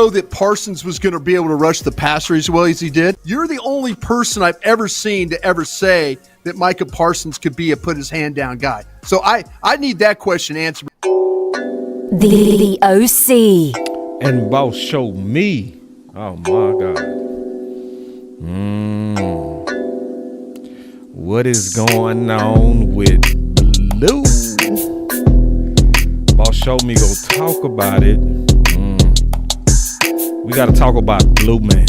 know that Parsons was going to be able to rush the passer as well as he did? You're the only person I've ever seen to ever say that Micah Parsons could be a put his hand down guy. So I need that question answered. The OC. And Boss showed me. Oh my God. What is going on with Blue? Boss showed me, go talk about it. We got to talk about Blue, man.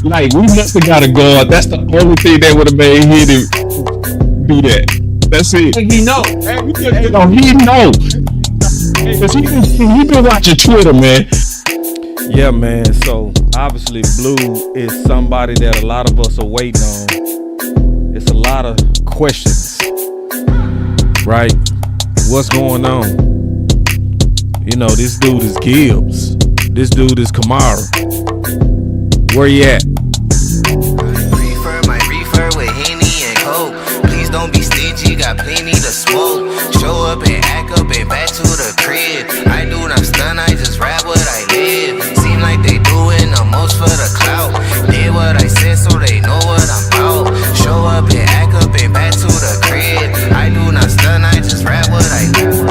Like, we must have got a guard. That's the only thing that would have made him do that. That's it. He know. He know. Because he been watching Twitter, man. Yeah, man. So, obviously, Blue is somebody that a lot of us are waiting on. It's a lot of questions, right? What's going on? You know, this dude is Gibbs. This dude is Kamara. Where you at? My reefer with Henny and Coke. Please don't be stingy, got plenty to smoke. Show up and act up and back to the crib. I do not stun, I just rap what I live. Seem like they doing the most for the clout. Did what I said so they know what I'm about. Show up and act up and back to the crib. I do not stun, I just rap what I live.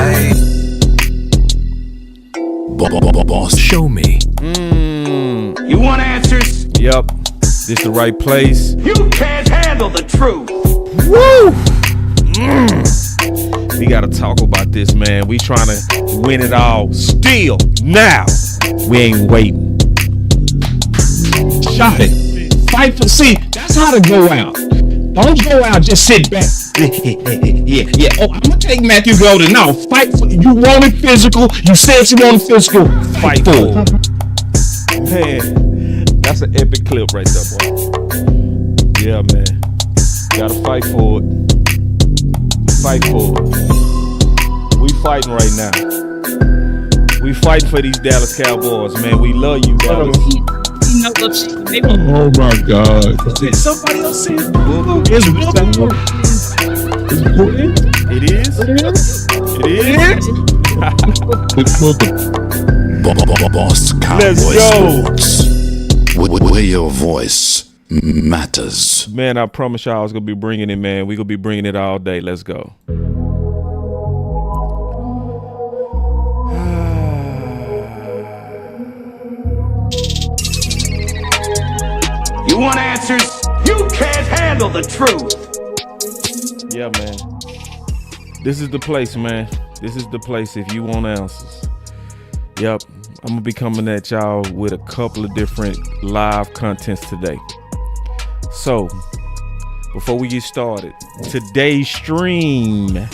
Boss, show me. You want answers? Yep. This the right place. You can't handle the truth. Woo! We gotta talk about this, man. We trying to win it all. Still, now. We ain't waiting. Shot it. Fight for. See, that's how to go out. Don't go out, just sit back. Yeah. Oh, I'm gonna take Matthew Golden. No, fight for. You wanted physical. You said you wanted physical. Fight for it. Man, that's an epic clip right there, boy. Yeah, man. Gotta fight for it. Fight for it. We fighting right now. We fighting for these Dallas Cowboys, man. We love you, Dallas. Oh my God. Somebody else said it's It is? It is? Boss Cowboysports. Where your voice matters. Man, I promise y'all I was going to be bringing it, man. We going to be bringing it all day. Let's go. You want answers? You can't handle the truth. Yeah, man. This is the place, man. This is the place if you want answers. Yep. I'm going to be coming at y'all with a couple of different live contents today. So, before we get started, today's stream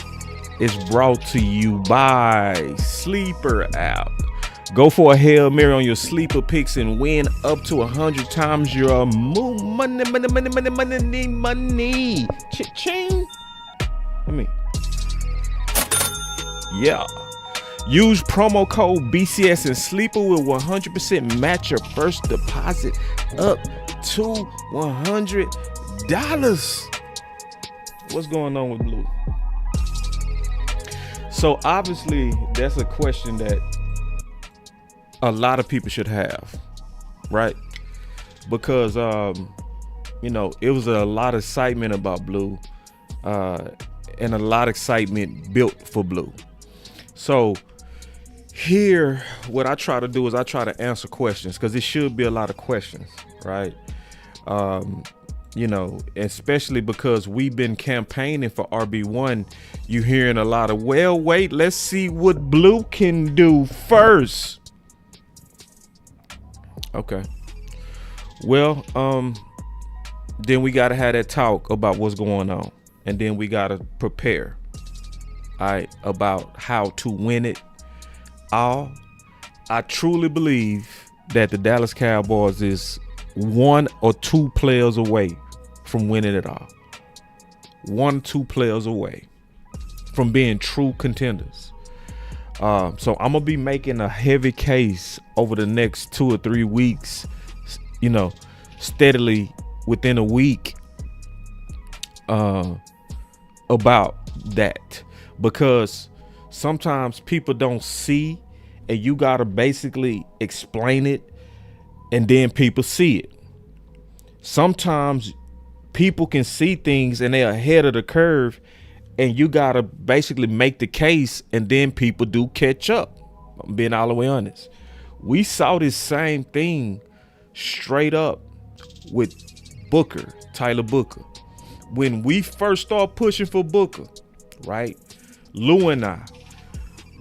is brought to you by Sleeper app. Go for a Hail Mary on your sleeper picks and win up to 100 times your money. Cha-ching. Yeah. Use promo code BCS and Sleeper will 100% match your first deposit up to $100. What's going on with Blue? So obviously that's a question that a lot of people should have, right? Because you know, it was a lot of excitement about Blue, and a lot of excitement built for Blue. So here, what I try to do is I try to answer questions, because it should be a lot of questions, right? You know, especially because we've been campaigning for RB1. You hearing a lot of, well, wait, let's see what Blue can do first. Okay. Well, then we gotta have that talk about what's going on, and then we gotta prepare, all right, about how to win it all. I truly believe that the Dallas Cowboys is 1 or 2 players away from winning it all. 1 or 2 players away from being true contenders. So I'm gonna be making a heavy case over the next 2 or 3 weeks, you know, steadily within a week, about that, because sometimes people don't see and you gotta basically explain it, and then people see it. Sometimes people can see things and they're ahead of the curve, and you gotta basically make the case, and then people do catch up. I'm being all the way honest. We saw this same thing straight up with Tyler Booker. When we first started pushing for Booker, right? Lou and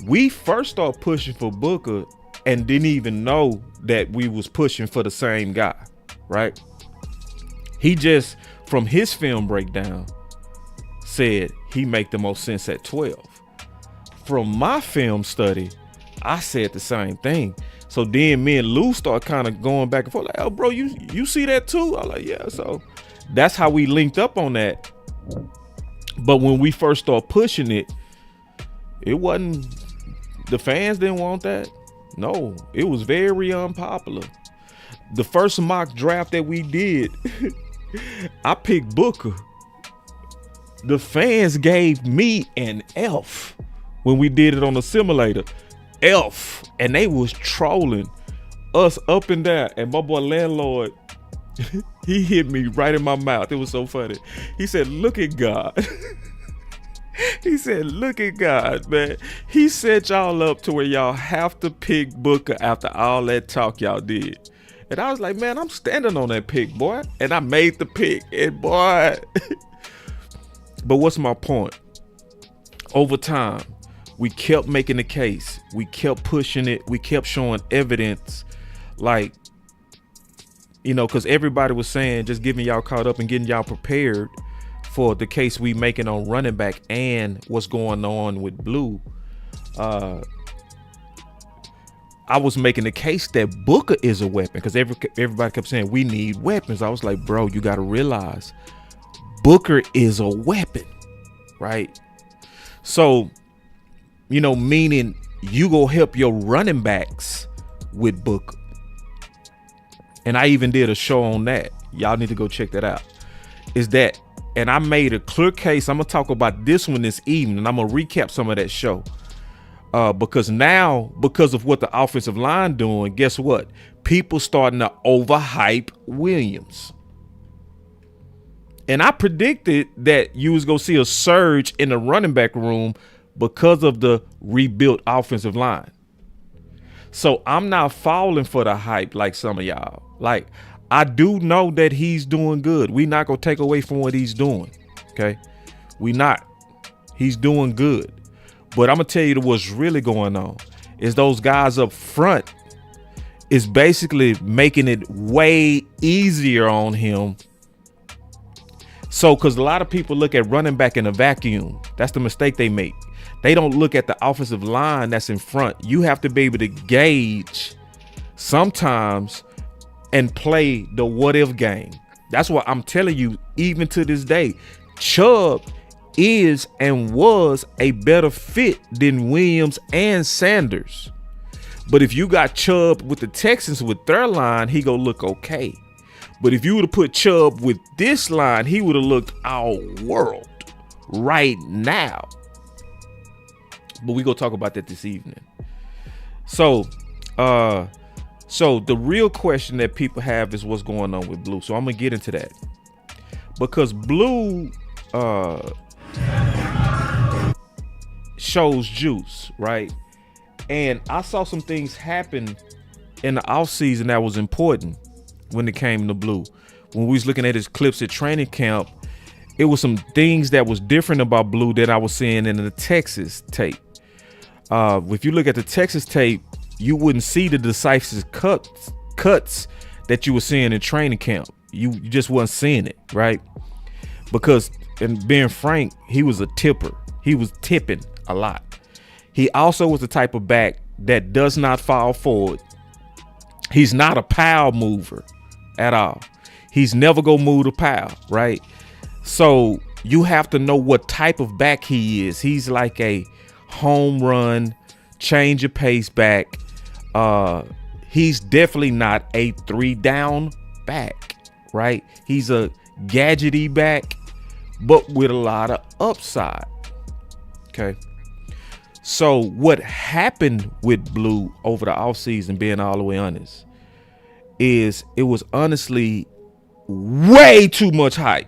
we first started pushing for Booker and didn't even know that we was pushing for the same guy, right? He just, from his film breakdown, said he make the most sense at 12. From my film study, I said the same thing. So then me and Lou start kind of going back and forth, like, oh, bro, you see that too? I'm like, yeah. So that's how we linked up on that. But when we first started pushing it, it wasn't, the fans didn't want that. No, it was very unpopular. The first mock draft that we did, I picked Booker. The fans gave me an F when we did it on the simulator. F. And they was trolling us up and down. And my boy Landlord, he hit me right in my mouth. It was so funny. He said, look at God. He said, look at God, man. He set y'all up to where y'all have to pick Booker after all that talk y'all did. And I was like, man, I'm standing on that pick, boy. And I made the pick. And boy. But what's my point? Over time, we kept making the case. We kept pushing it. We kept showing evidence. Like, you know, because everybody was saying, just getting y'all caught up and getting y'all prepared for the case we making on running back and what's going on with Blue. I was making the case that Booker is a weapon because everybody kept saying we need weapons. I was like, bro, you got to realize Booker is a weapon, right? So, you know, meaning you go help your running backs with Booker. And I even did a show on that. Y'all need to go check that out. Is that, and I made a clear case. I'm going to talk about this one this evening, and I'm going to recap some of that show. Because now, because of what the offensive line doing, guess what? People starting to overhype Williams. And I predicted that you was going to see a surge in the running back room because of the rebuilt offensive line. So I'm not falling for the hype like some of y'all. Like, I do know that he's doing good. We not going to take away from what he's doing. Okay. We not. He's doing good. But I'm going to tell you what's really going on is those guys up front is basically making it way easier on him. So, because a lot of people look at running back in a vacuum. That's the mistake they make. They don't look at the offensive line that's in front. You have to be able to gauge sometimes and play the what if game. That's what I'm telling you, even to this day, Chubb is and was a better fit than Williams and Sanders. But if you got Chubb with the Texans with their line, he gonna look okay. But if you would have put Chubb with this line, he would have looked all world right now. But we gonna talk about that this evening. So the real question that people have is what's going on with Blue. So I'm gonna get into that because Blue shows juice, right? And I saw some things happen in the offseason that was important when it came to Blue. When we was looking at his clips at training camp, it was some things that was different about Blue that I was seeing in the Texas tape. If you look at the Texas tape, you wouldn't see the decisive cuts that you were seeing in training camp. You just wasn't seeing it, right? Because, and being frank, he was a tipper. He was tipping a lot. He also was the type of back that does not fall forward. He's not a pile mover at all. He's never gonna move the pile, right? So you have to know what type of back he is. He's like a home run, change of pace back. He's definitely not a 3-down back, right? He's a gadgety back, but with a lot of upside. Okay. So what happened with Blue over the offseason, being all the way honest, is it was honestly way too much hype.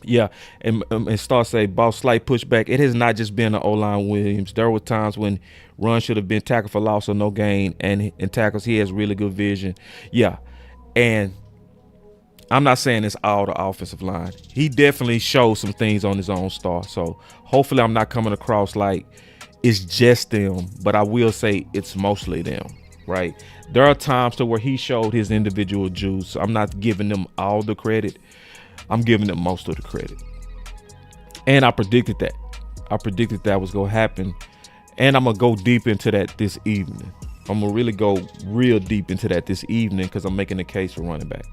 Yeah, and Star say, boss, slight pushback. It has not just been an O-line Williams. There were times when run should have been tackle for loss or no gain, and in tackles he has really good vision. Yeah, and I'm not saying it's all the offensive line. He definitely showed some things on his own, Star. So hopefully I'm not coming across like it's just them, but I will say it's mostly them, right? There are times to where he showed his individual juice. I'm not giving them all the credit. I'm giving them most of the credit. And I predicted that. I predicted that was going to happen. And I'm going to go deep into that this evening. I'm going to really go real deep into that this evening because I'm making a case for running back.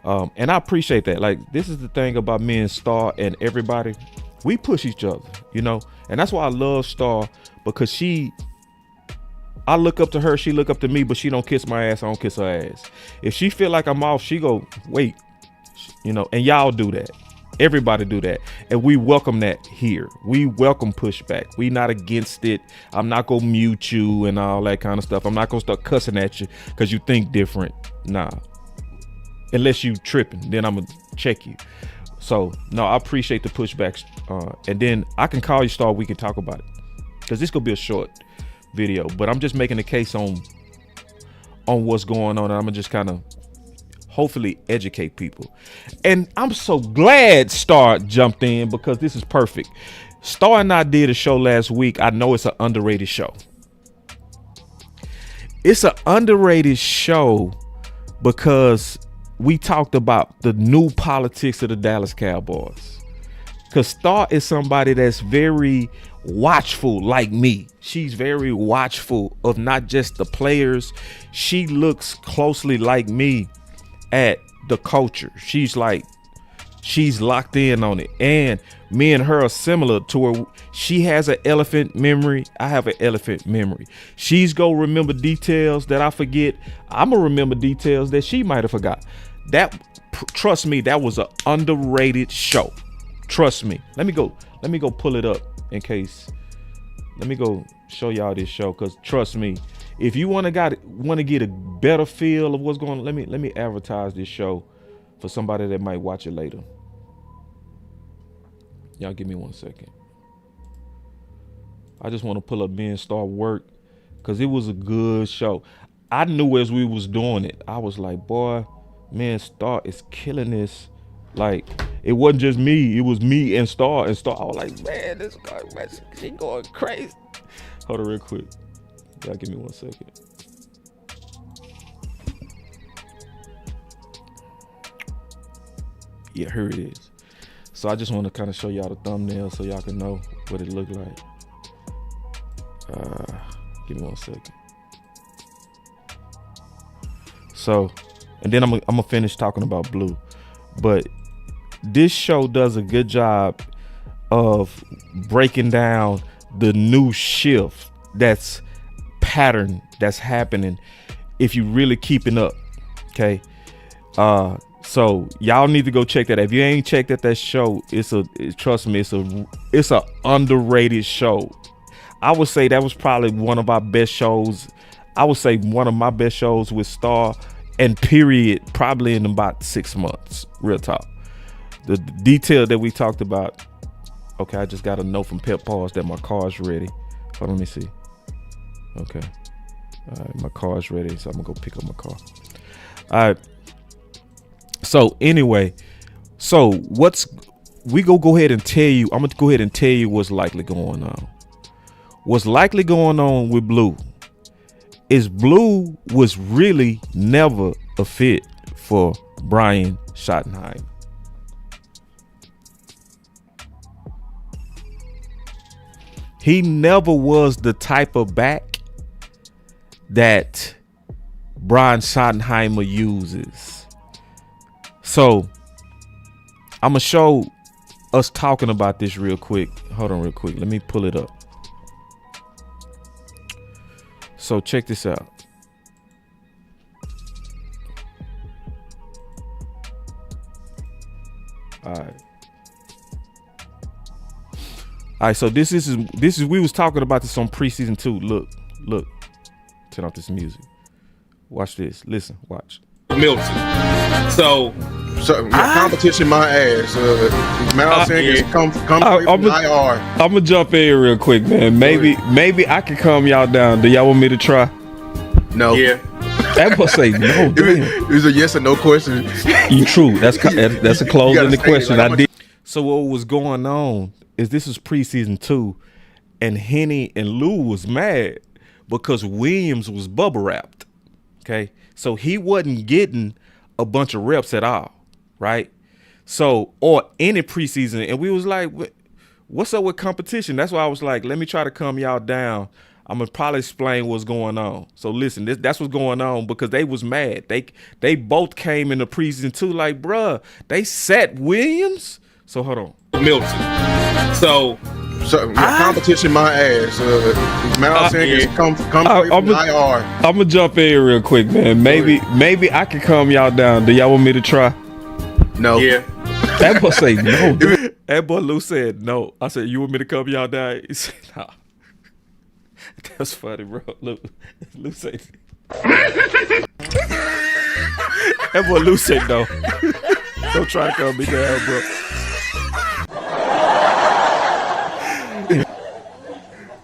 And I appreciate that. Like, this is the thing about me and Star and everybody. We push each other, you know. And that's why I love Star, because I look up to her, she look up to me, but she don't kiss my ass, I don't kiss her ass. If she feel like I'm off, she go, wait. You know, and y'all do that. Everybody do that. And we welcome that here. We welcome pushback. We not against it. I'm not going to mute you and all that kind of stuff. I'm not going to start cussing at you because you think different. Nah. Unless you tripping, then I'm going to check you. So, no, I appreciate the pushbacks. And then I can call you, Star. We can talk about it. Because this could be a short video. But I'm just making a case on what's going on. And I'm going to just kind of hopefully educate people. And I'm so glad Star jumped in, because this is perfect. Star and I did a show last week. I know it's an underrated show. It's an underrated show because we talked about the new politics of the Dallas Cowboys. Because Star is somebody that's very watchful like me. She's very watchful of not just the players. She looks closely like me at the culture. She's locked in on it. And me and her are similar to her. She has an elephant memory. I have an elephant memory. She's gonna remember details that I forget. I'm gonna remember details that she might have forgot. Trust me, that was an underrated show. Trust me. Let me go pull it up in case. Let me go show y'all this show, because trust me, if you want to get a better feel of what's going on, let me advertise this show for somebody that might watch it later. Y'all give me 1 second. I just want to pull up me and Star work, because it was a good show. I knew as we was doing it, I was like, boy, man, Star is killing this. Like, it wasn't just me, it was me and Star. And Star, I was like, man, this guy, man, she going crazy. Hold on real quick. Y'all give me 1 second. Yeah, here it is. So I just want to kind of show y'all the thumbnail so y'all can know what it looked like. Give me 1 second. So, and then I'm gonna finish talking about Blue. But this show does a good job of breaking down the new shift that's pattern that's happening if you really keeping up. Okay. So y'all need to go check that. If you ain't checked out that show, trust me, it's a underrated show. I would say that was probably one of our best shows. I would say one of my best shows with Star, and period, probably in about 6 months. Real talk. The detail that we talked about. Okay, I just got a note from Pep Pause that my car's ready. Hold on, let me see. Okay. All right, my car's ready, so I'm gonna go pick up my car. All right. So anyway, we go ahead and tell you. I'm gonna go ahead and tell you what's likely going on. What's likely going on with Blue is Blue was really never a fit for Brian Schottenheimer. He never was the type of back that Brian Schottenheimer uses. So I'm gonna show us talking about this real quick. Hold on real quick. Let me pull it up. So check this out. All right. All right, so this is we was talking about this on preseason 2. Look, turn off this music. Watch this. Listen, watch. Milton. So competition, my ass. Miles Sanders, come play from IR. I'm gonna jump in real quick, man. Maybe I can calm y'all down. Do y'all want me to try? No. Yeah. That must say no. It was a yes or no question. You true. That's a close in the question. Like, I did. So what was going on is this was preseason 2, and Henny and Lou was mad because Williams was bubble wrapped. Okay, so he wasn't getting a bunch of reps at all, right? So or any preseason, and we was like, what's up with competition? That's why I was like, let me try to calm y'all down. I'm gonna probably explain what's going on. So listen, that's what's going on because they was mad. They both came in the preseason 2 like, bruh, they set Williams. So hold on. Milton. So competition, my ass. Miles Sanders, come play from IR. I'm gonna jump in real quick, man. Maybe I can calm y'all down. Do y'all want me to try? No. Yeah. That boy say no. That boy Lou said no. I said, you want me to calm y'all down? He said, nah. That's funny, bro. Lou said. That boy Lou said no. Don't try to calm me down, bro.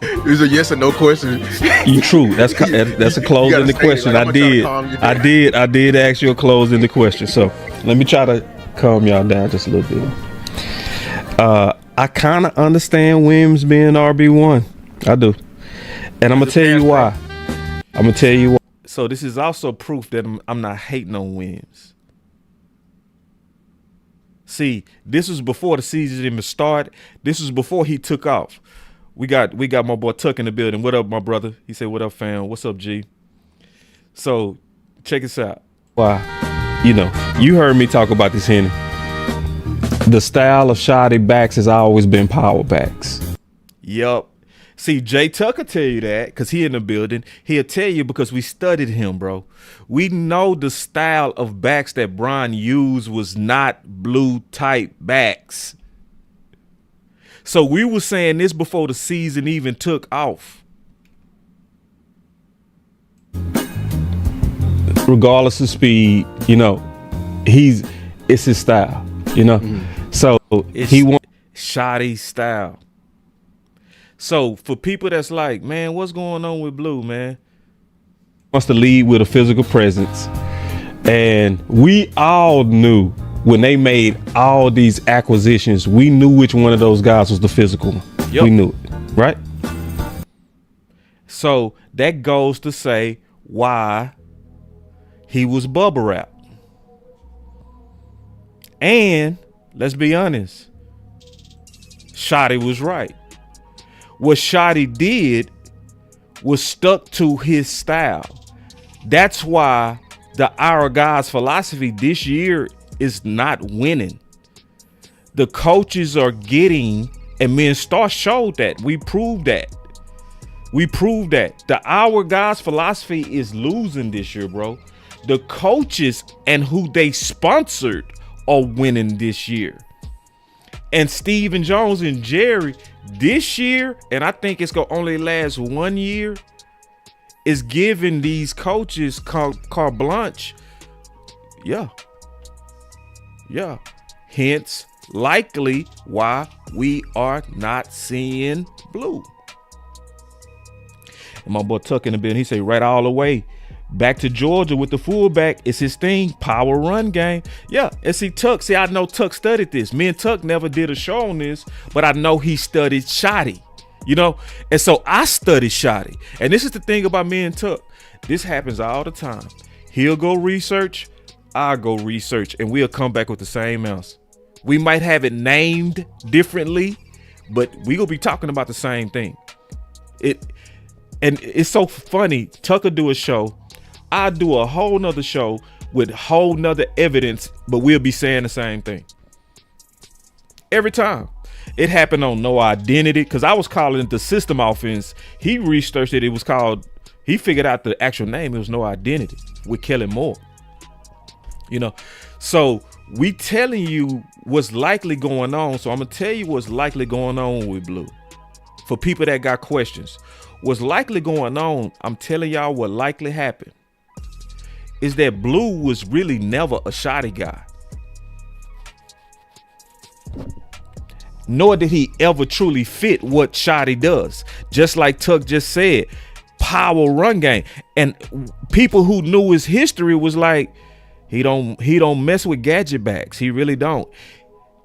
It was a yes or no question. You true. That's a close in the question. Like, I did ask you a close in the question. So let me try to calm y'all down just a little bit. I kind of understand Williams being RB1. I do. And I'm going to tell you why. So this is also proof that I'm not hating on Williams. See, this was before the season even started. This was before he took off. We got my boy Tuck in the building. What up, my brother? He said, what up, fam? What's up, G? So check this out. Why? You heard me talk about this, Henny. The style of shoddy backs has always been power backs. Yup. See, Jay Tucker tell you that because he in the building. He'll tell you because we studied him, bro. We know the style of backs that Brian used was not blue type backs. So we were saying this before the season even took off. Regardless of speed, it's his style, So he wants shoddy style. So for people that's like, man, what's going on with Blue, man? Wants to lead with a physical presence. And we all knew when they made all these acquisitions, we knew which one of those guys was the physical one. Yep. We knew it, right? So that goes to say why he was bubble wrapped. And let's be honest, Shotty was right. What Shotty did was stuck to his style. That's why our guys' philosophy this year is not winning. The coaches are getting, and me and Star showed that. We proved that. Our guys' philosophy is losing this year, bro. The coaches and who they sponsored are winning this year. And Steven Jones and Jerry this year, and I think it's gonna only last 1 year, is giving these coaches carte blanche. Yeah. Hence, likely why we are not seeing Blue. And my boy Tuck in the building, he say right all the way back to Georgia with the fullback. It's his thing, power run game. Yeah, and see, I know Tuck studied this. Me and Tuck never did a show on this, but I know he studied Shotty, And so I studied Shotty. And this is the thing about me and Tuck. This happens all the time. He'll go research, I'll go research, and we'll come back with the same answer. We might have it named differently, but we gonna be talking about the same thing. And it's so funny. Tucker do a show, I do a whole nother show with whole nother evidence, but we'll be saying the same thing every time. It happened on No Identity because I was calling it the system offense. He researched it. It was called, he figured out the actual name. It was No Identity with Kellen Moore. So we telling you what's likely going on. So I'm going to tell you what's likely going on with Blue. for people that got questions, what's likely going on, I'm telling y'all what likely happened, is that Blue was really never a shoddy guy. Nor did he ever truly fit what shoddy does. Just like Tuck just said, power run game. And people who knew his history was like, he don't mess with gadget backs. He really don't.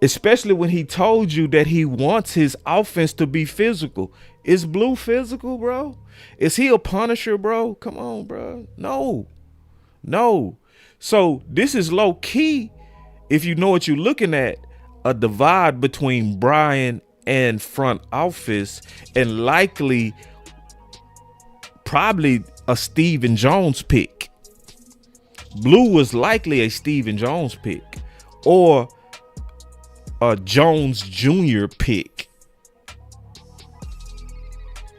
Especially when he told you that he wants his offense to be physical. Is Blue physical, bro? Is he a punisher, bro? Come on, bro. No. So this is low key, if you know what you're looking at, a divide between Brian and front office, and likely probably a Stephen Jones pick. Blue was likely a Stephen Jones pick or a Jones Jr. pick.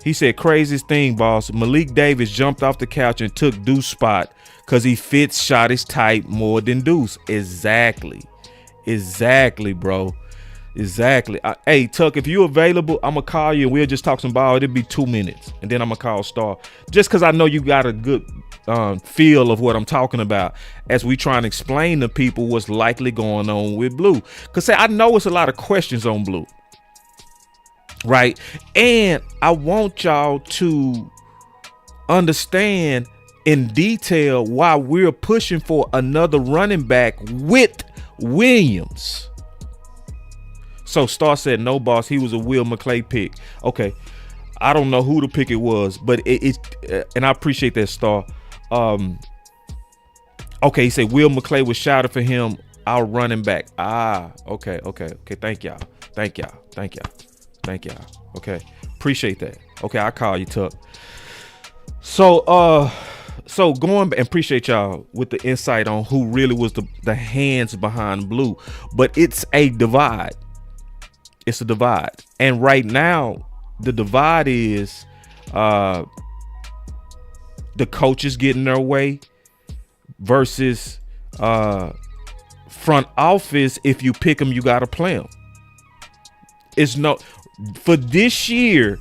He said, craziest thing, boss. Malik Davis jumped off the couch and took Deuce spot because he fits Shotty's type more than Deuce. Exactly, bro. Exactly. Hey, Tuck, if you available, I'm going to call you and we'll just talk some ball. It'll be 2 minutes. And then I'm going to call Star. Just because I know you got a good feel of what I'm talking about as we try and explain to people what's likely going on with Blue. Because I know it's a lot of questions on Blue. Right? And I want y'all to understand in detail why we're pushing for another running back with Williams. So Star said, no, boss, he was a Will McClay pick. Okay. I don't know who the pick it was, but and I appreciate that, Star. Okay, he said Will McClay was shouted for him, our running back. Okay. Thank y'all. Okay. Appreciate that. Okay, I'll call you, Tuck. So going and appreciate y'all with the insight on who really was the hands behind Blue. But it's a divide. It's a divide. And right now, the divide is the coaches getting their way versus front office. If you pick them, you got to play them. It's no for this year.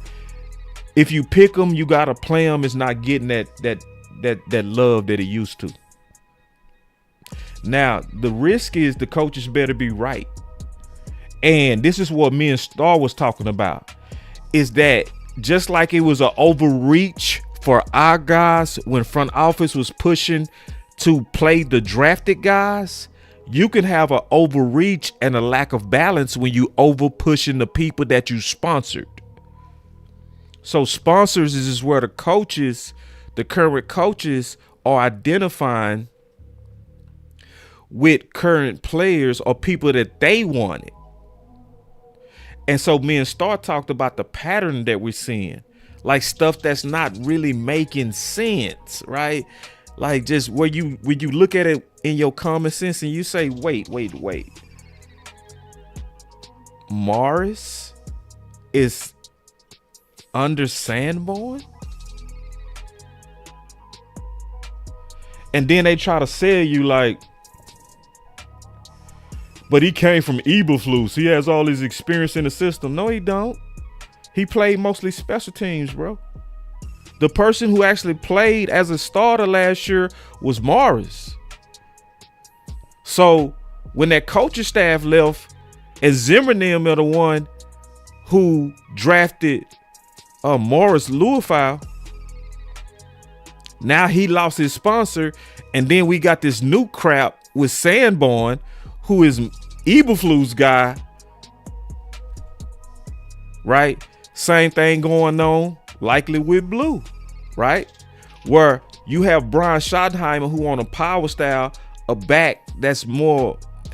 If you pick them, you got to play them. It's not getting that love that it used to. Now, the risk is the coaches better be right. And this is what me and Star was talking about, is that just like it was an overreach for our guys when front office was pushing to play the drafted guys, you can have an overreach and a lack of balance when you over pushing the people that you sponsored. So sponsors is where the coaches, the current coaches, are identifying with current players or people that they wanted. And so me and Star talked about the pattern that we're seeing, like stuff that's not really making sense, right? Like just when you look at it in your common sense and you say, wait. Morris is under Sanborn? And then they try to sell you like, but he came from Eberflus. He has all his experience in the system. No, he don't. He played mostly special teams, bro. The person who actually played as a starter last year was Morris. So when that coaching staff left, and Zimmerman are the one who drafted Morris Louisville, now he lost his sponsor, and then we got this new crap with Sanborn, who is Eberflus guy, right? Same thing going on, likely with Blue, right? Where you have Brian Schottenheimer, who on a power style, a back that's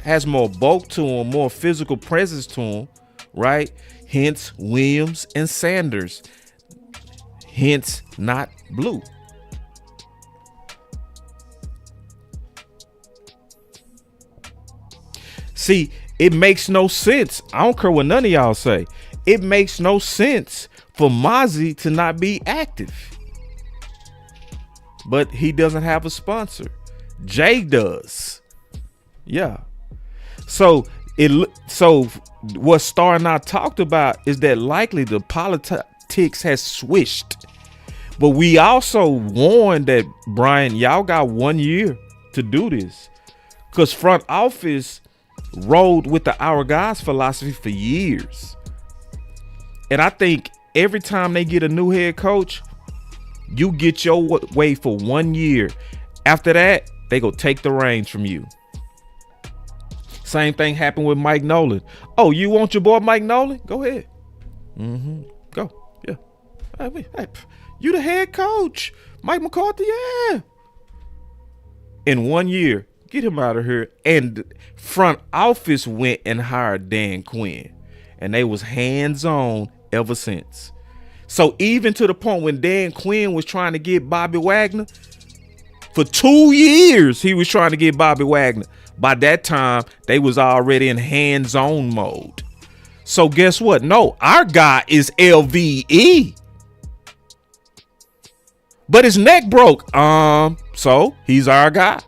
has more bulk to him, more physical presence to him, right? Hence Williams and Sanders. Hence not Blue. See, it makes no sense. I don't care what none of y'all say. It makes no sense for Mozzie to not be active. But he doesn't have a sponsor. Jay does. Yeah. So what Star and I talked about is that likely the politics has switched. But we also warned that, Brian, y'all got 1 year to do this. Because front office rode with the our guys philosophy for years. And I think every time they get a new head coach, you get your way for 1 year. After that, they go take the reins from you. Same thing happened with Mike Nolan. Oh, you want your boy Mike Nolan? Go ahead. Go. Yeah. Hey, you the head coach. Mike McCarthy, yeah. In 1 year, get him out of here. And front office went and hired Dan Quinn. And they was hands-on ever since. So even to the point when Dan Quinn was trying to get Bobby Wagner, for 2 years, he was trying to get Bobby Wagner. By that time, they was already in hands-on mode. So guess what? No, our guy is LVE. But his neck broke. So he's our guy.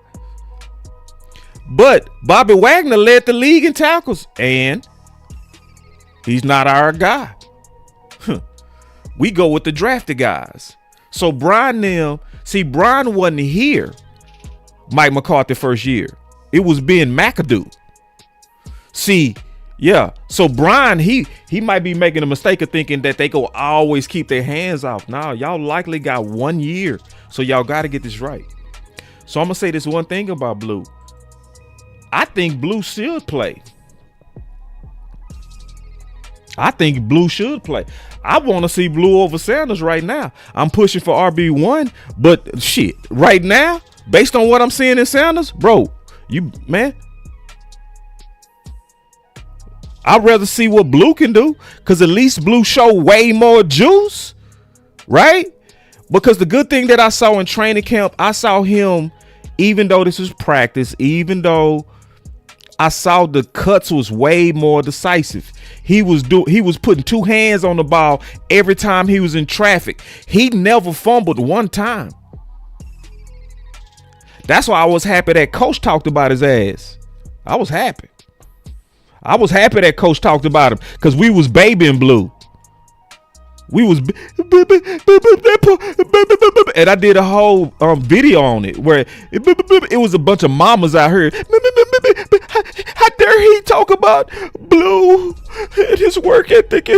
But Bobby Wagner led the league in tackles, and he's not our guy. We go with the drafted guys. So Brian wasn't here Mike McCarthy first year. It was Ben McAdoo. See, yeah. So Brian, he might be making a mistake of thinking that they go always keep their hands off. Now, y'all likely got 1 year. So y'all got to get this right. So I'm going to say this one thing about Blue. I think Blue should play. I want to see Blue over Sanders right now. I'm pushing for RB1, but shit, right now, based on what I'm seeing in Sanders, bro, I'd rather see what Blue can do, because at least Blue show way more juice, right? Because the good thing that I saw in training camp, I saw him, even though this was practice, even though I saw the cuts was way more decisive. He was putting two hands on the ball every time he was in traffic. He never fumbled one time. That's why I was happy that coach talked about his ass. I was happy that coach talked about him, because we was babying Blue. We was, and I did a whole video on it where it was a bunch of mamas out here. How dare he talk about Blue and his work ethic?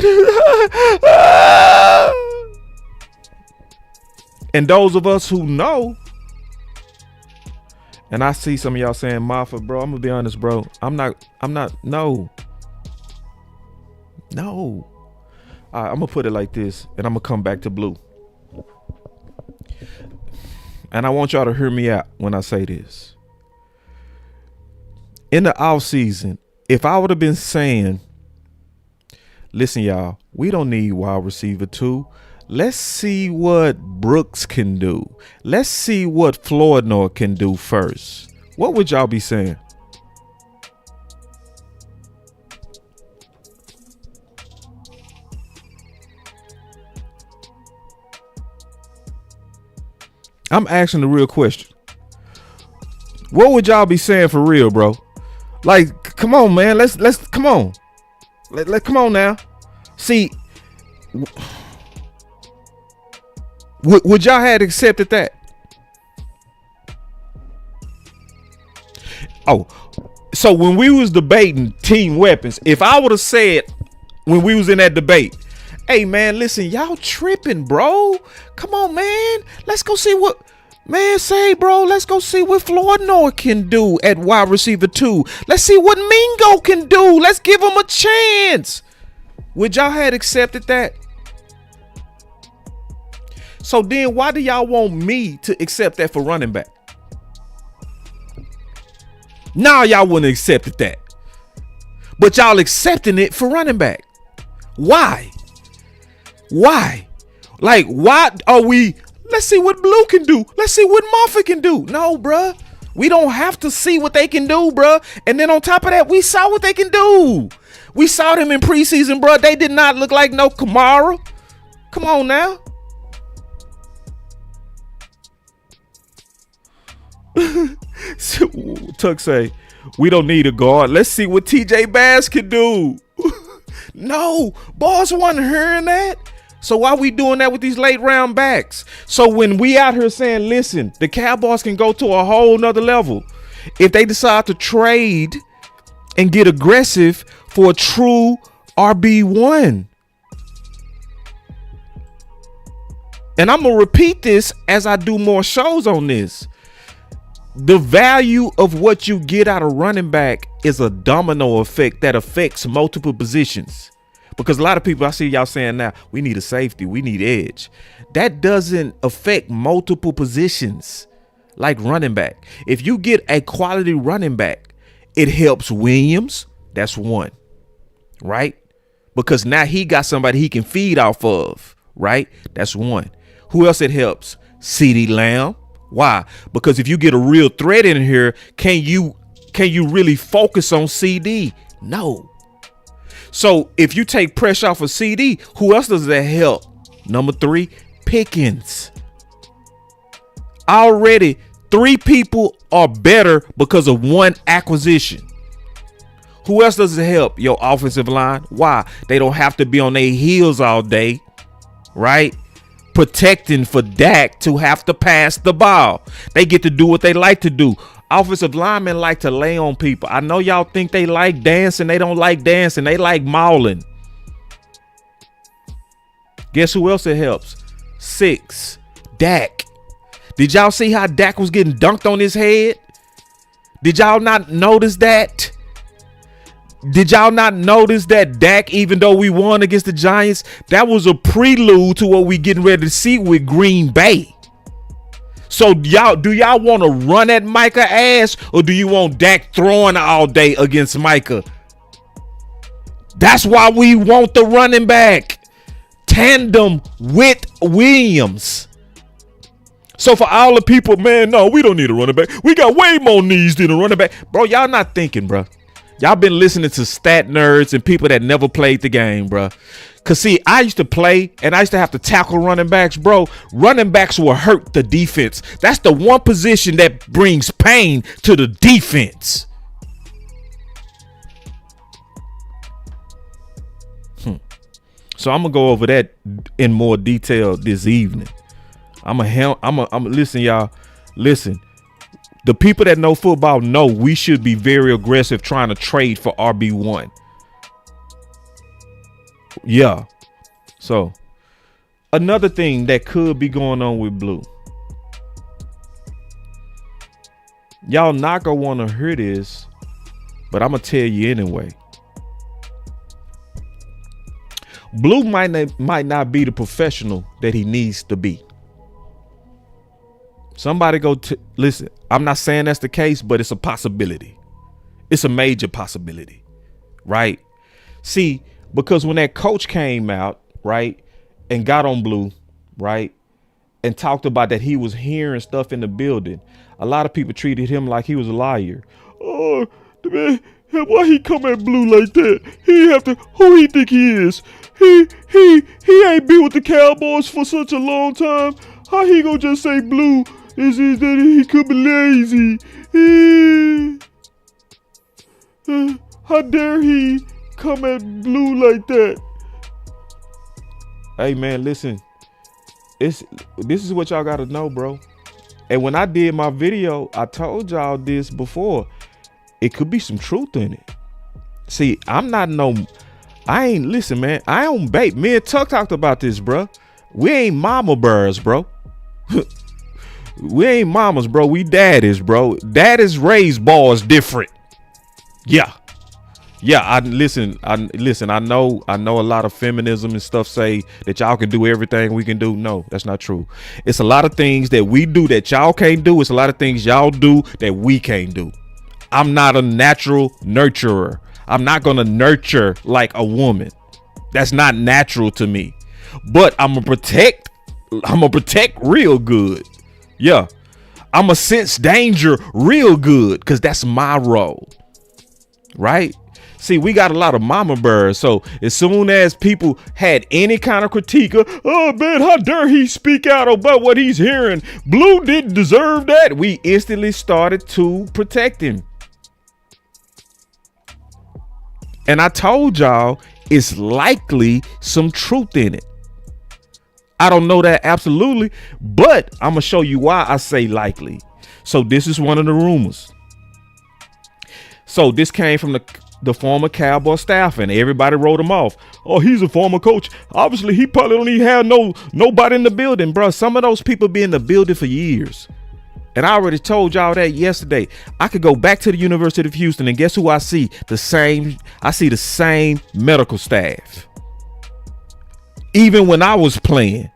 And those of us who know, and I see some of y'all saying, Martha, bro, I'm gonna be honest, bro. I'm not, no. I'm gonna put it like this, and I'm gonna come back to Blue. And I want y'all to hear me out when I say this. In the offseason, if I would have been saying, listen, y'all, we don't need wide receiver 2. Let's see what Brooks can do. Let's see what Flournoy can do first. What would y'all be saying? I'm asking the real question. What would y'all be saying for real, bro? Like, come on, man. Let's come on. Come on now. See, would y'all have accepted that? Oh, so when we was debating team weapons, if I would have said when we was in that debate, hey man, listen, y'all tripping, bro. Come on, man. Let's go see what let's go see what Flournoy can do at wide receiver 2. Let's see what Mingo can do. Let's give him a chance. Would y'all have accepted that? So then why do y'all want me to accept that for running back? Nah, y'all wouldn't have accepted that. But y'all accepting it for running back. Why? Like, why are we? Let's see what Blue can do. Let's see what Moffitt can do. No, bruh. We don't have to see what they can do, bruh. And then on top of that, we saw what they can do. We saw them in preseason, bruh. They did not look like no Kamara. Come on now. Tuck say, we don't need a guard. Let's see what TJ Bass can do. No, boss wasn't hearing that. So why we doing that with these late round backs? So when we out here saying, listen, the Cowboys can go to a whole nother level if they decide to trade and get aggressive for a true RB1. And I'm going to repeat this as I do more shows on this. The value of what you get out of running back is a domino effect that affects multiple positions. Because a lot of people, I see y'all saying now, we need a safety, we need edge. That doesn't affect multiple positions like running back. If you get a quality running back, it helps Williams. That's one, right? Because now he got somebody he can feed off of, right? That's one. Who else it helps? CeeDee Lamb. Why? Because if you get a real threat in here, can you really focus on CD? No. So if you take pressure off of CD, who else does that help? Number 3, Pickens. Already 3 people are better because of one acquisition. Who else does it help? Your offensive line. Why? They don't have to be on their heels all day, right? Protecting for Dak to have to pass the ball. They get to do what they like to do. Offensive linemen like to lay on people. I know y'all think they like dancing. They don't like dancing. They like mauling. Guess who else it helps? 6, Dak. Did y'all see how Dak was getting dunked on his head? Did y'all not notice that? Did y'all not notice that Dak, even though we won against the Giants, that was a prelude to what we getting ready to see with Green Bay? So do y'all want to run at Micah ass, or do you want Dak throwing all day against Micah? That's why we want the running back tandem with Williams. So for all the people, man, no, we don't need a running back. We got way more needs than a running back. Bro, y'all not thinking, bro. Y'all been listening to stat nerds and people that never played the game, bro. Because, see, I used to play and I used to have to tackle running backs, bro. Running backs will hurt the defense. That's the one position that brings pain to the defense. So I'm going to go over that in more detail this evening. Listen, y'all. Listen. The people that know football know we should be very aggressive trying to trade for RB1. Yeah. So another thing that could be going on with Blue. Y'all not gonna want to hear this, but I'm gonna tell you anyway. Blue might not be the professional that he needs to be. Somebody listen, I'm not saying that's the case, but it's a possibility. It's a major possibility, right? See, because when that coach came out, right, and got on Blue, right, and talked about that he was hearing stuff in the building, a lot of people treated him like he was a liar. Oh, man, why he come at Blue like that? Who he think he is? He ain't been with the Cowboys for such a long time. How he gonna just say Blue is that he could be lazy? How dare he come at Blue like that? Hey man, listen. This is what y'all gotta know, bro. And when I did my video, I told y'all this before. It could be some truth in it. See, listen, man. I don't bait. Me and Tuck talked about this, bro. We ain't mama bears, bro. We ain't mamas, bro. We daddies, bro. Daddies raise boys different. Yeah. I know a lot of feminism and stuff say that y'all can do everything we can do. No, that's not true. It's a lot of things that we do that y'all can't do. It's a lot of things y'all do that we can't do. I'm not a natural nurturer. I'm not going to nurture like a woman. That's not natural to me. But I'm going to protect real good. Yeah. I'm going to sense danger real good because that's my role. Right? See, we got a lot of mama birds. So as soon as people had any kind of critique, oh man, how dare he speak out about what he's hearing? Blue didn't deserve that. We instantly started to protect him. And I told y'all it's likely some truth in it. I don't know that absolutely, but I'm gonna show you why I say likely. So this is one of the rumors. So this came from the former Cowboy staff, and everybody wrote him off. Oh, he's a former coach. Obviously, he probably don't even have nobody in the building, bro. Some of those people be in the building for years. And I already told y'all that yesterday. I could go back to the University of Houston, and guess who I see? I see the same medical staff. Even when I was playing.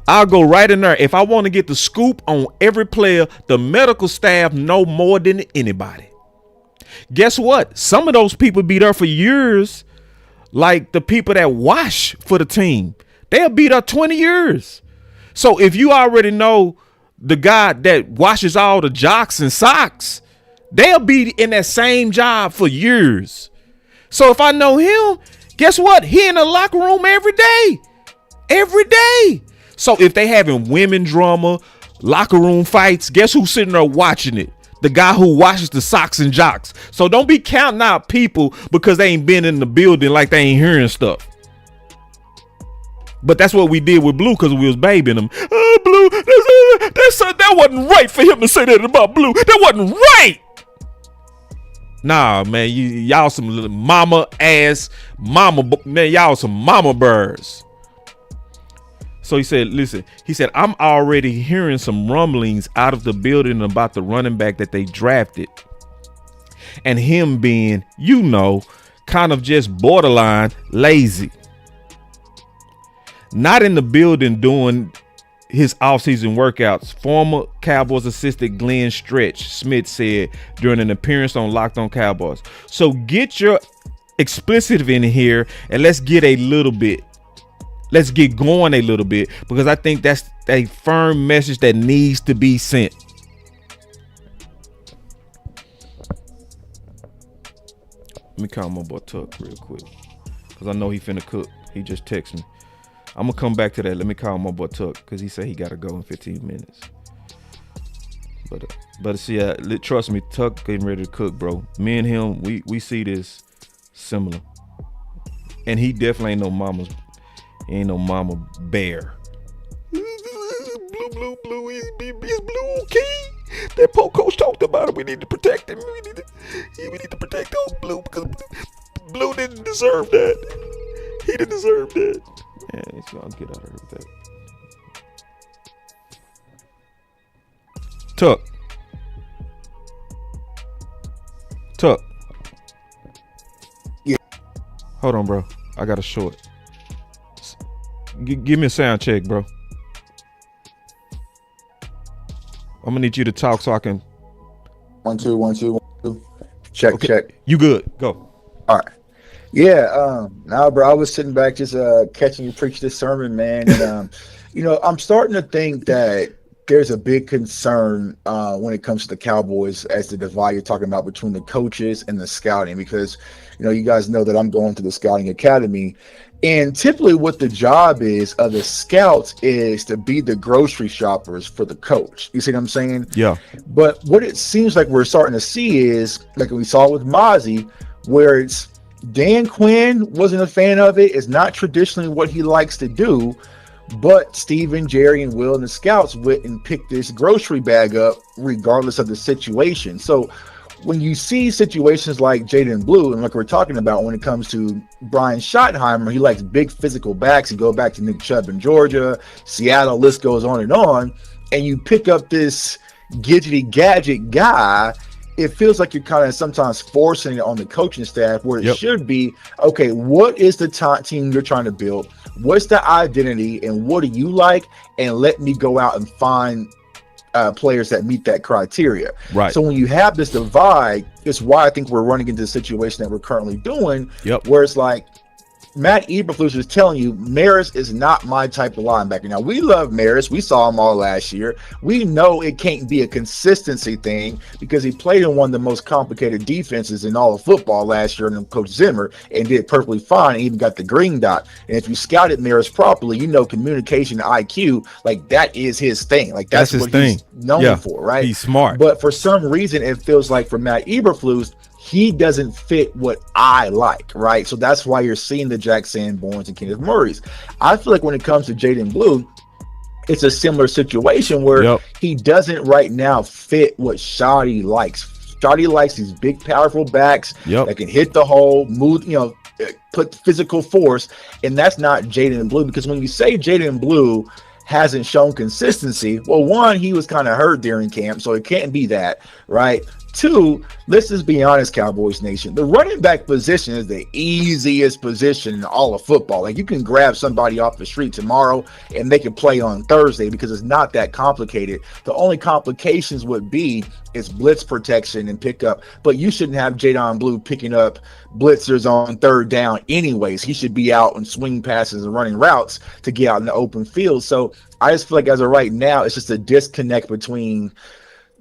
I'll go right in there. If I want to get the scoop on every player, the medical staff know more than anybody. Guess what? Some of those people be there for years. Like the people that wash for the team. They'll be there 20 years. So if you already know the guy that washes all the jocks and socks, they'll be in that same job for years. So if I know him, guess what? He in the locker room every day. Every day. So if they having women drama, locker room fights, guess who's sitting there watching it? The guy who washes the socks and jocks. So don't be counting out people because they ain't been in the building like they ain't hearing stuff. But that's what we did with Blue because we was babying him. Oh, Blue, that wasn't right for him to say that about Blue. That wasn't right. Nah, man, y'all some little mama, man, y'all some mama birds. So he said, listen, I'm already hearing some rumblings out of the building about the running back that they drafted. And him being, kind of just borderline lazy. Not in the building doing his offseason workouts. Former Cowboys assistant Glenn Stretch Smith said during an appearance on Locked On Cowboys. So get your explicit in here and let's get a little bit. Let's get going a little bit because I think that's a firm message that needs to be sent. Let me call my boy Tuck real quick because I know he finna cook. He just texted me. I'm gonna come back to that. Let me call my boy Tuck because he said he gotta go in 15 minutes. But see, trust me, Tuck getting ready to cook, bro. Me and him, we see this similar, and he definitely ain't no mama bear. Blue, is Blue okay? That poor coach talked about it. We need to protect him. We need to protect old Blue because Blue didn't deserve that. He didn't deserve that. Yeah, so I'll get out of here with that. Tuck. Yeah. Hold on, bro. I got a short. Give me a sound check, bro. I'm gonna need you to talk so I can. 1 2 1 2 1 2. Check. Okay. Check. You good? Go. All right. Yeah. Now, bro, I was sitting back just catching you preach this sermon, man, and I'm starting to think that there's a big concern when it comes to the Cowboys as the divide you're talking about between the coaches and the scouting, because you guys know that I'm going to the scouting academy. And typically what the job is of the scouts is to be the grocery shoppers for the coach. You see what I'm saying? Yeah. But what it seems like we're starting to see is, like we saw with Mozzie, where it's Dan Quinn wasn't a fan of it. It's not traditionally what he likes to do. But Steven, Jerry, and Will and the scouts went and picked this grocery bag up regardless of the situation. So when you see situations like Jaydon Blue, and like we're talking about when it comes to Brian Schottenheimer, he likes big physical backs. You go back to Nick Chubb in Georgia, Seattle, list goes on, and you pick up this gadgety gadget guy, it feels like you're kind of sometimes forcing it on the coaching staff where it should be, okay, what is the team you're trying to build? What's the identity and what do you like? And let me go out and find players that meet that criteria. Right. So when you have this divide, it's why I think we're running into the situation that we're currently doing, where it's like Matt Eberflus is telling you Maris is not my type of linebacker. Now, we love Maris. We saw him all last year. We know it can't be a consistency thing because he played in one of the most complicated defenses in all of football last year under Coach Zimmer and did perfectly fine and even got the green dot. And if you scouted Maris properly, communication IQ, like that is his thing. Like that's his what thing. He's known for, right? He's smart. But for some reason, it feels like for Matt Eberflus, he doesn't fit what I like, right? So that's why you're seeing the Jack Sanborns and Kenneth Murrays. I feel like when it comes to Jaydon Blue, it's a similar situation where he doesn't right now fit what Shotty likes. Shotty likes these big, powerful backs that can hit the hole, move, put physical force, and that's not Jaydon Blue. Because when you say Jaydon Blue hasn't shown consistency, well, one, he was kind of hurt during camp, so it can't be that, right? Two, let's just be honest, Cowboys Nation. The running back position is the easiest position in all of football. Like, you can grab somebody off the street tomorrow and they can play on Thursday because it's not that complicated. The only complications would be is blitz protection and pickup. But you shouldn't have Jaydon Blue picking up blitzers on third down anyways. He should be out and swing passes and running routes to get out in the open field. So I just feel like as of right now, it's just a disconnect between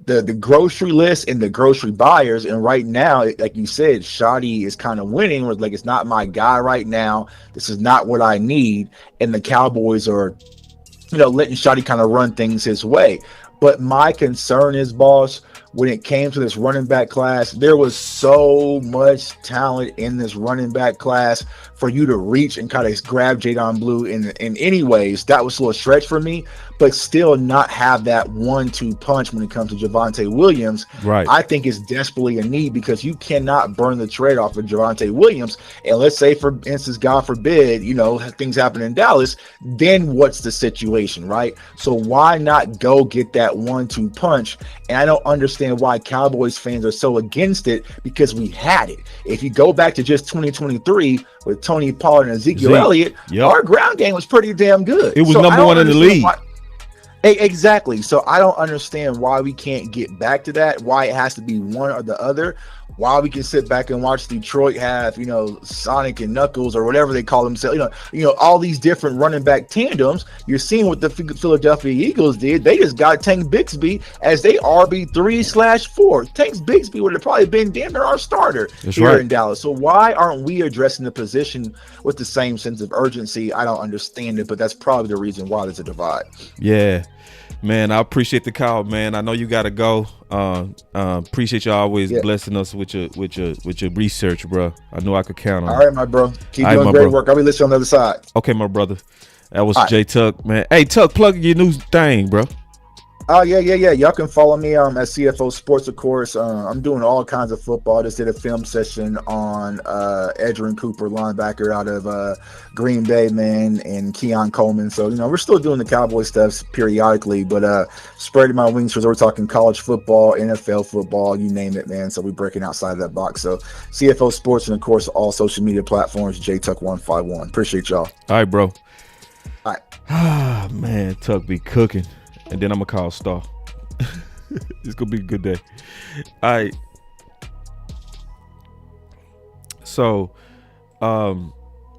the grocery list and the grocery buyers. And right now, like you said, Shotty is kind of winning. Like, it's not my guy right now. This is not what I need. And the Cowboys are, letting Shotty kind of run things his way. But my concern is, boss, when it came to this running back class, there was so much talent in this running back class for you to reach and kind of grab Jaydon Blue in any ways. That was a little stretch for me, but still not have that 1-2 punch when it comes to Javonte Williams. Right. I think it's desperately a need because you cannot burn the trade off of Javonte Williams. And let's say, for instance, God forbid, things happen in Dallas, then what's the situation, right? So why not go get that 1-2 punch? And I don't understand why Cowboys fans are so against it, because we had it. If you go back to just 2023 with Tony Pollard and Ezekiel Elliott, our ground game was pretty damn good. It was number one in the league. Exactly. So I don't understand why we can't get back to that, why it has to be one or the other, why we can sit back and watch Detroit have, Sonic and Knuckles or whatever they call themselves, all these different running back tandems. You're seeing what the Philadelphia Eagles did. They just got Tank Bixby as they RB3/4. Tank Bixby would have probably been damn near our starter in Dallas. So why aren't we addressing the position with the same sense of urgency? I don't understand it, but that's probably the reason why there's a divide. Yeah. Man, I appreciate the call, man. I know you gotta go. Appreciate you always blessing us with your research, bro. I know I could count on. All right, my bro. Keep doing great work. I'll be listening on the other side. Okay, my brother. That was J Tuck, man. Hey, Tuck, plug your new thing, bro. Oh, yeah. Y'all can follow me at CFO Sports, of course. I'm doing all kinds of football. I just did a film session on Edgerrin Cooper, linebacker out of Green Bay, man, and Keon Coleman. So, we're still doing the Cowboy stuff periodically, but spreading my wings because we're talking college football, NFL football, you name it, man. So we're breaking outside that box. So CFO Sports, and, of course, all social media platforms, JTuck151. Appreciate y'all. All right, bro. All right. Ah, man, Tuck be cooking. And then I'm going to call Star. It's going to be a good day. All right. So, and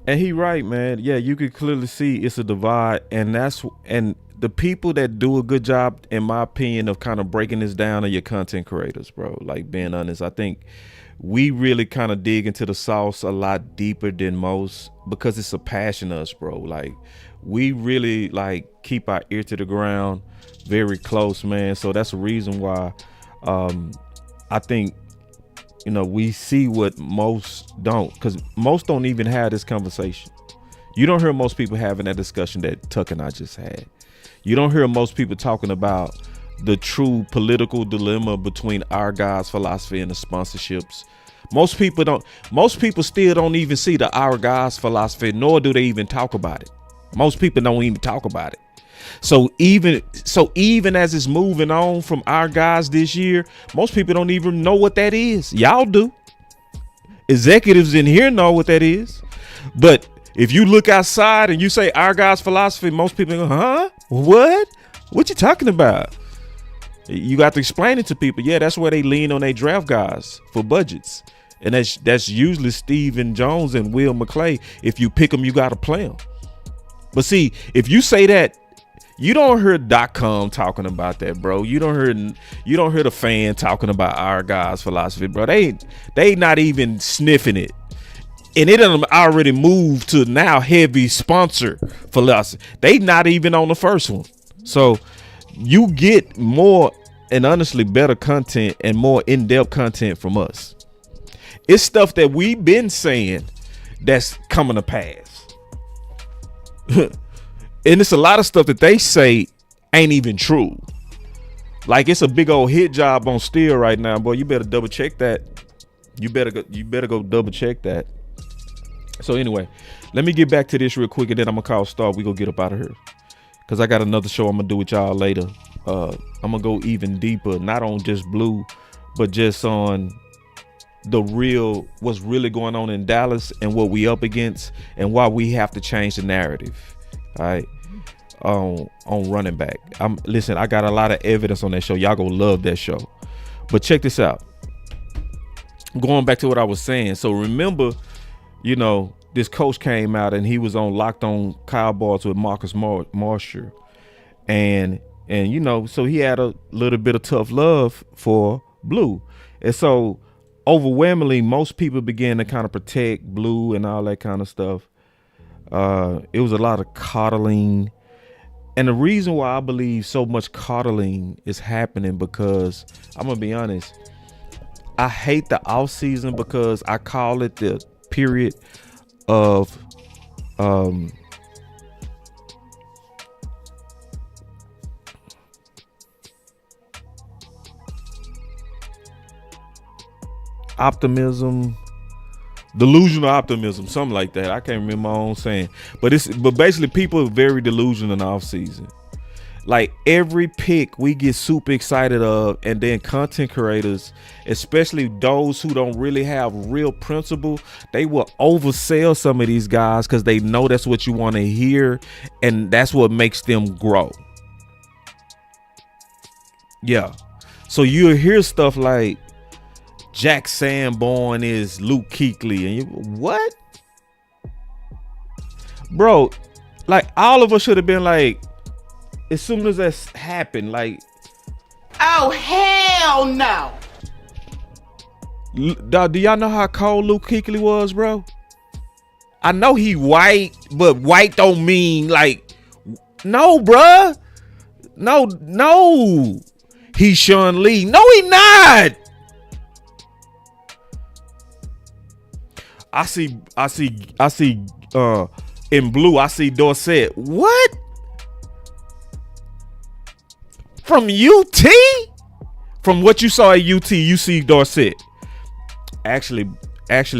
he right, man. Yeah, you can clearly see it's a divide. And the people that do a good job, in my opinion, of kind of breaking this down are your content creators, bro. Like, being honest, I think we really kind of dig into the sauce a lot deeper than most because it's a passion of us, bro. Like, we really keep our ear to the ground very close, man. So that's the reason why I think we see what most don't, because most don't even have this conversation. You don't hear most people having that discussion that Tuck and I just had. You don't hear most people talking about the true political dilemma between our guys' philosophy and the sponsorships. Most people still don't even see the our guys' philosophy, nor do they even talk about it. Most people don't even talk about it. So even as it's moving on from our guys this year, most people don't even know what that is. Y'all do. Executives in here know what that is. But if you look outside and you say our guys' philosophy, most people go, huh? What? What you talking about? You got to explain it to people. Yeah, that's where they lean on their draft guys for budgets. And that's usually Steven Jones and Will McClay. If you pick them, you got to play them. But see, if you say that, you don't hear .com talking about that, bro. You don't hear the fan talking about our guys' philosophy, bro. They not even sniffing it. And it done already moved to now heavy sponsor philosophy. They not even on the first one. So you get more and honestly better content and more in-depth content from us. It's stuff that we've been saying that's coming to pass. And it's a lot of stuff that they say ain't even true. Like, it's a big old hit job on Steele right now, boy. You better double check that. You better go double check that. So anyway, let me get back to this real quick, and then I'm gonna call Star. We gonna get up out of here, cause I got another show I'm gonna do with y'all later. I'm gonna go even deeper, not on just Blue, but just on what's really going on in Dallas and what we up against and why we have to change the narrative. All right. On running back. Listen, I got a lot of evidence on that show. Y'all gonna love that show. But check this out. Going back to what I was saying. So remember, this coach came out and he was on Locked On Cowboys with Marcus Marshall. And so he had a little bit of tough love for Blue. And so overwhelmingly, most people began to kind of protect Blue and all that kind of stuff. It was a lot of coddling. And the reason why I believe so much coddling is happening, because I'm going to be honest, I hate the offseason because I call it the period of optimism, delusional optimism, something like that. I can't remember my own saying, but basically people are very delusional in the off season. Like, every pick we get super excited of, and then content creators, especially those who don't really have real principle, they will oversell some of these guys because they know that's what you want to hear, and that's what makes them grow. Yeah. So you'll hear stuff like Jack Sanborn is Luke Kuechly, and you, what? Bro, like, all of us should have been like, as soon as that happened, like, Oh, hell no. do y'all know how cold Luke Kuechly was, bro? I know he white, but white don't mean like, no, bruh. No. He's Sean Lee. No, he not. I see in Blue, I see Dorsett. What? From UT? From what you saw at UT, you see Dorsett. Actually,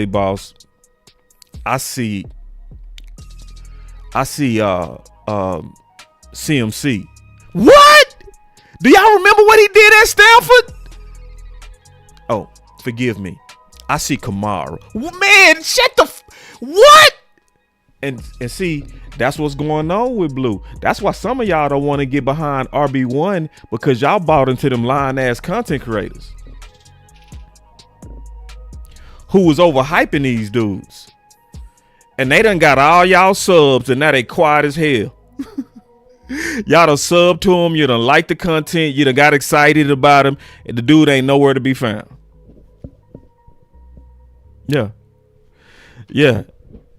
boss, I see CMC. What? Do y'all remember what he did at Stanford? Oh, forgive me. I see Kamara. Man, what? And see, that's what's going on with Blue. That's why some of y'all don't want to get behind RB1, because y'all bought into them lying ass content creators who was overhyping these dudes. And they done got all y'all subs, and now they quiet as hell. Y'all done sub to him, you done like the content, you done got excited about him, and the dude ain't nowhere to be found. Yeah.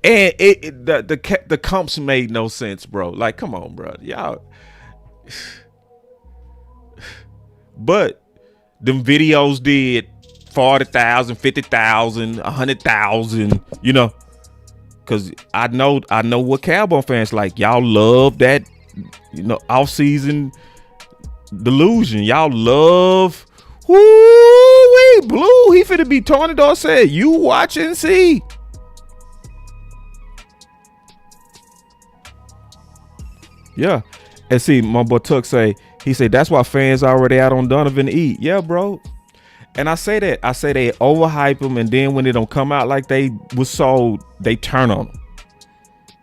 And the comps made no sense, bro. Like, come on, bro. Y'all. But them videos did 40,000, 50,000, 100,000, because I know what Cowboy fans like. Y'all love that, off-season delusion. Y'all love, woo-wee, Blue. He finna be Tony Dorsett. You watch and see. Yeah. And see, my boy Tuck he said that's why fans already out on Donovan eat. Yeah, bro. And I say they overhype him, and then when it don't come out like they was sold, they turn on him.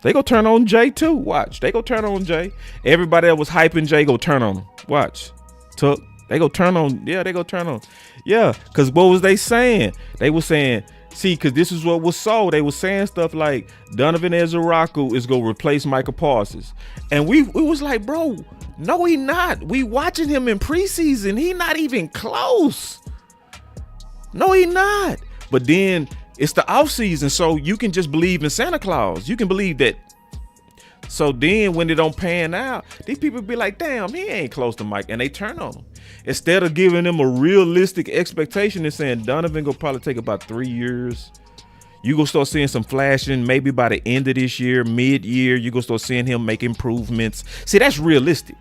They go turn on Jay too. Watch. They go turn on Jay. Everybody that was hyping Jay go turn on him. Watch. Tuck. They go turn on. Yeah, they go turn on. Yeah, because what was they saying? They were saying, see, because this is what was sold. They were saying stuff like Donovan Ezeraku is going to replace Micah Parsons. And we was like, bro, no, he not. We watching him in preseason. He not even close. No, he not. But then it's the offseason, so you can just believe in Santa Claus. You can believe that So then when it don't pan out, these people be like, damn, he ain't close to Mike, and they turn on him. Instead of giving them a realistic expectation and saying Donovan gonna probably take about 3 years. You gonna start seeing some flashing maybe by the end of this year, mid-year, you gonna start seeing him make improvements. See, that's realistic,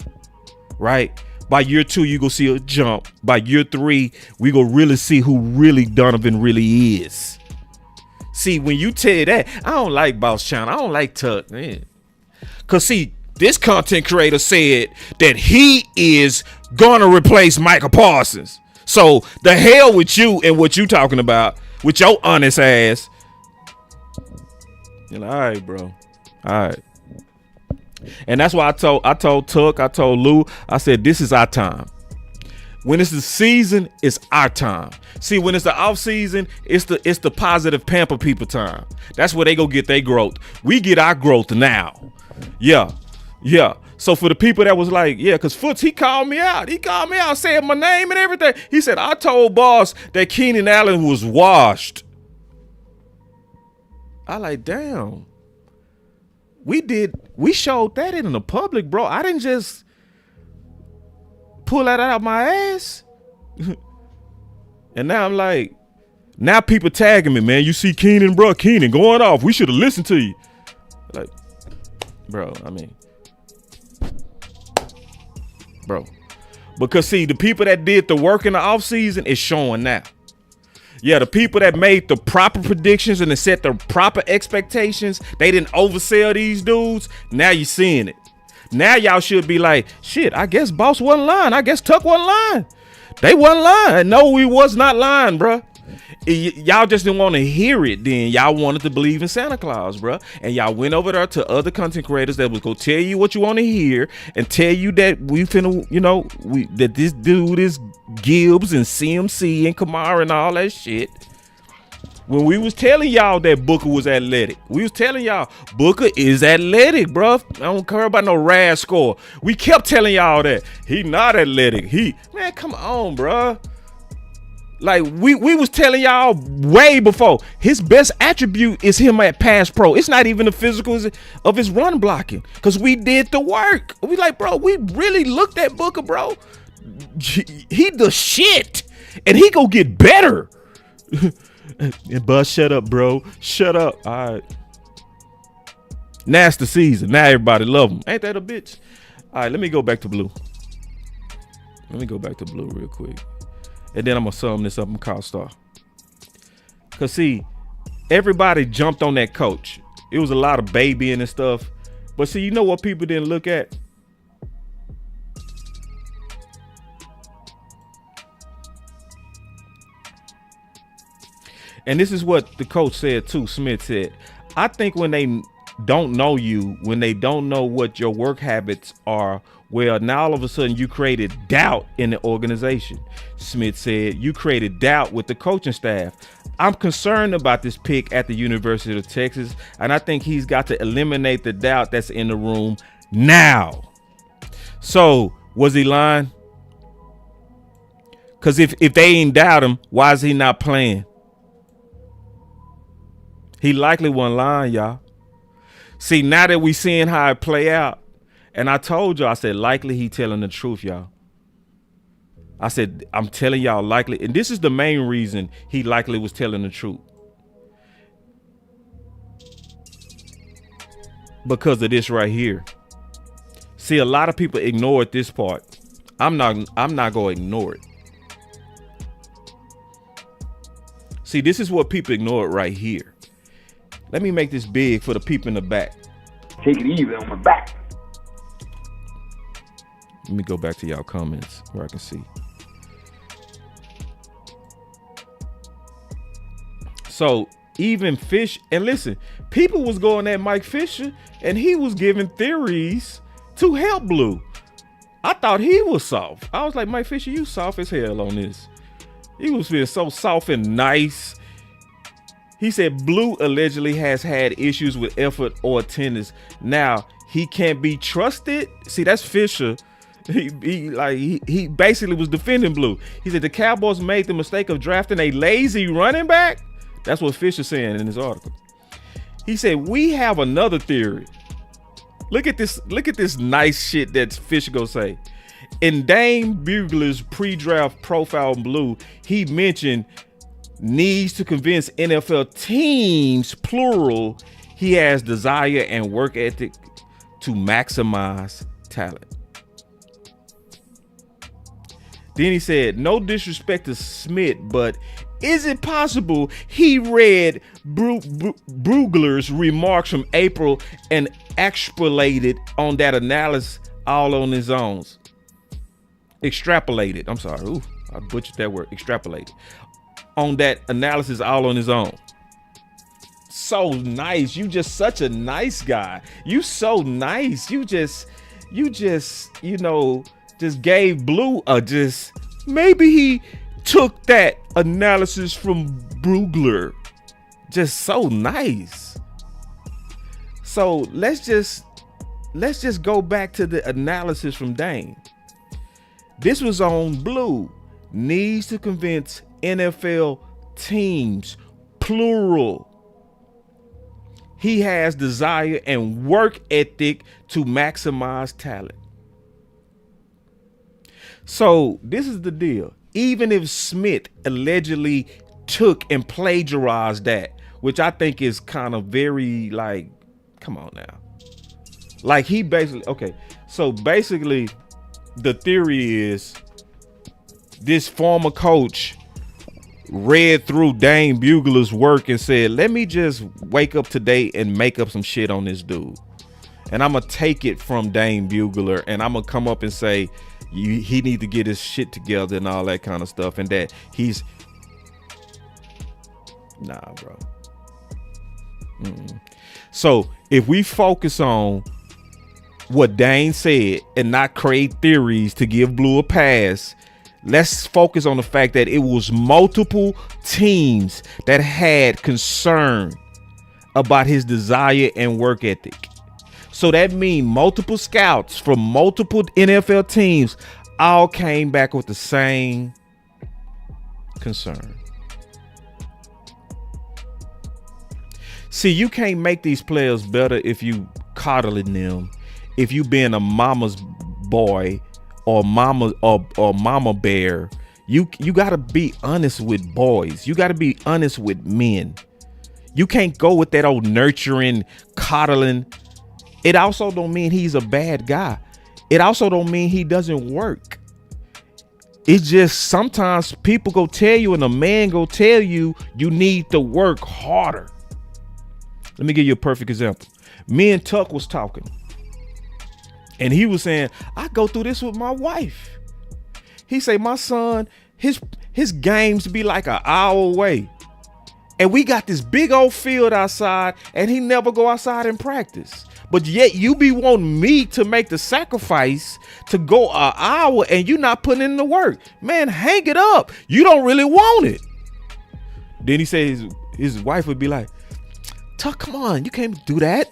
right? By year 2, you gonna see a jump. By year 3, we gonna really see who really Donovan really is. See, when you tell that, I don't like Boss China, I don't like Tuck, man. Cause see, this content creator said that he is gonna replace Micah Parsons. So the hell with you and what you talking about with your honest ass. All right, bro. All right. And that's why I told Tuck, I told Lou, I said, this is our time. When it's the season, it's our time. See, when it's the off season, it's the positive pamper people time. That's where they go get their growth. We get our growth now. Yeah. So for the people that was like, yeah, because Foots, he called me out. He called me out, saying my name and everything. He said, I told Boss that Keenan Allen was washed. I like, damn. We showed that in the public, bro. I didn't just pull that out of my ass. And now I'm like, now people tagging me, man. You see Keenan, bro, Keenan going off. We should have listened to you. Like, bro, I mean, bro. Because see, the people that did the work in the offseason is showing now. Yeah, the people that made the proper predictions and set the proper expectations, they didn't oversell these dudes. Now you're seeing it. Now y'all should be like, shit, I guess Boss wasn't lying. I guess Tuck wasn't lying. They wasn't lying. No, we was not lying, bruh. Y'all just didn't want to hear it then. Y'all wanted to believe in Santa Claus, bruh. And y'all went over there to other content creators that was going to tell you what you want to hear and tell you that we finna, that this dude is Gibbs and CMC and Kamara and all that shit. When we was telling y'all that Booker was athletic, we was telling y'all Booker is athletic, bruh. I don't care about no RAS score. We kept telling y'all that he not athletic. Man, come on, bruh. Like we was telling y'all way before, his best attribute is him at pass pro. It's not even the physicals of his run blocking, because we did the work. We like, bro, we really looked at Booker, bro. He the shit, and he go get better. And Buzz, shut up, bro. Shut up. All right. Now it's the season. Now everybody love him. Ain't that a bitch? All right, let me go back to Blue. Let me go back to Blue real quick. And then I'm going to sum this up and call Star. Because, see, everybody jumped on that coach. It was a lot of babying and stuff. But, see, you know what people didn't look at? And this is what the coach said, too. Smith said, I think when they don't know you, when they don't know what your work habits are, well, now all of a sudden you created doubt in the organization. Smith said, you created doubt with the coaching staff. I'm concerned about this pick at the University of Texas, and I think he's got to eliminate the doubt that's in the room now. So, was he lying? Because if they ain't doubt him, why is he not playing? He likely wasn't lying, y'all. See, now that we seeing how it play out, and I told you, I said, likely he telling the truth, y'all. I said, I'm telling y'all likely, and this is the main reason he likely was telling the truth. Because of this right here. See, a lot of people ignored this part. I'm not going to ignore it. See, this is what people ignored right here. Let me make this big for the people in the back. Take it easy on my back. Let me go back to y'all comments where I can see. So even Fish, and listen, people was going at Mike Fisher and he was giving theories to help Blue. I thought he was soft. I was like, Mike Fisher, you soft as hell on this. He was feeling so soft and nice. He said Blue allegedly has had issues with effort or attendance. Now he can't be trusted. See, that's Fisher. He basically was defending Blue. He said the Cowboys made the mistake of drafting a lazy running back. That's what Fisher's saying in his article. He said, we have another theory. Look at this nice shit that Fisher gonna say. In Dane Bugler's pre-draft profile in Blue, he mentioned needs to convince NFL teams, plural, he has desire and work ethic to maximize talent. Then he said, no disrespect to Smith, but is it possible he read Brugler's remarks from April and extrapolated on that analysis all on his own? Extrapolated. I'm sorry. Ooh, I butchered that word. Extrapolated. On that analysis all on his own. So nice. You just such a nice guy. You so nice. You just, you know, just gave Blue a just, maybe he took that analysis from Brugler. Just so nice. So let's just go back to the analysis from Dane. This was on Blue. Needs to convince NFL teams, plural. He has desire and work ethic to maximize talent. So this is the deal. Even if Smith allegedly took and plagiarized that, which I think is kind of very like, come on now. Like he basically, okay. So basically the theory is this former coach read through Dane Bugler's work and said, let me just wake up today and make up some shit on this dude. And I'm going to take it from Dane Bugler and I'm going to come up and say, he need to get his shit together and all that kind of stuff. And that he's, nah, bro. So if we focus on what Dane said and not create theories to give Blue a pass, let's focus on the fact that it was multiple teams that had concern about his desire and work ethic. So that means multiple scouts from multiple NFL teams all came back with the same concern. See, you can't make these players better if you coddling them, if you being a mama's boy or mama bear. You got to be honest with boys. You got to be honest with men. You can't go with that old nurturing, coddling. It also don't mean he's a bad guy. It also don't mean he doesn't work. It's just sometimes people go tell you and a man go tell you you need to work harder. Let me give you a perfect example. Me and Tuck was talking. And he was saying, I go through this with my wife. He say, my son, his games be like an hour away. And we got this big old field outside and he never go outside and practice. But yet you be wanting me to make the sacrifice to go an hour and you not putting in the work. Man, hang it up. You don't really want it. Then he says his wife would be like, Tuck, come on, you can't do that.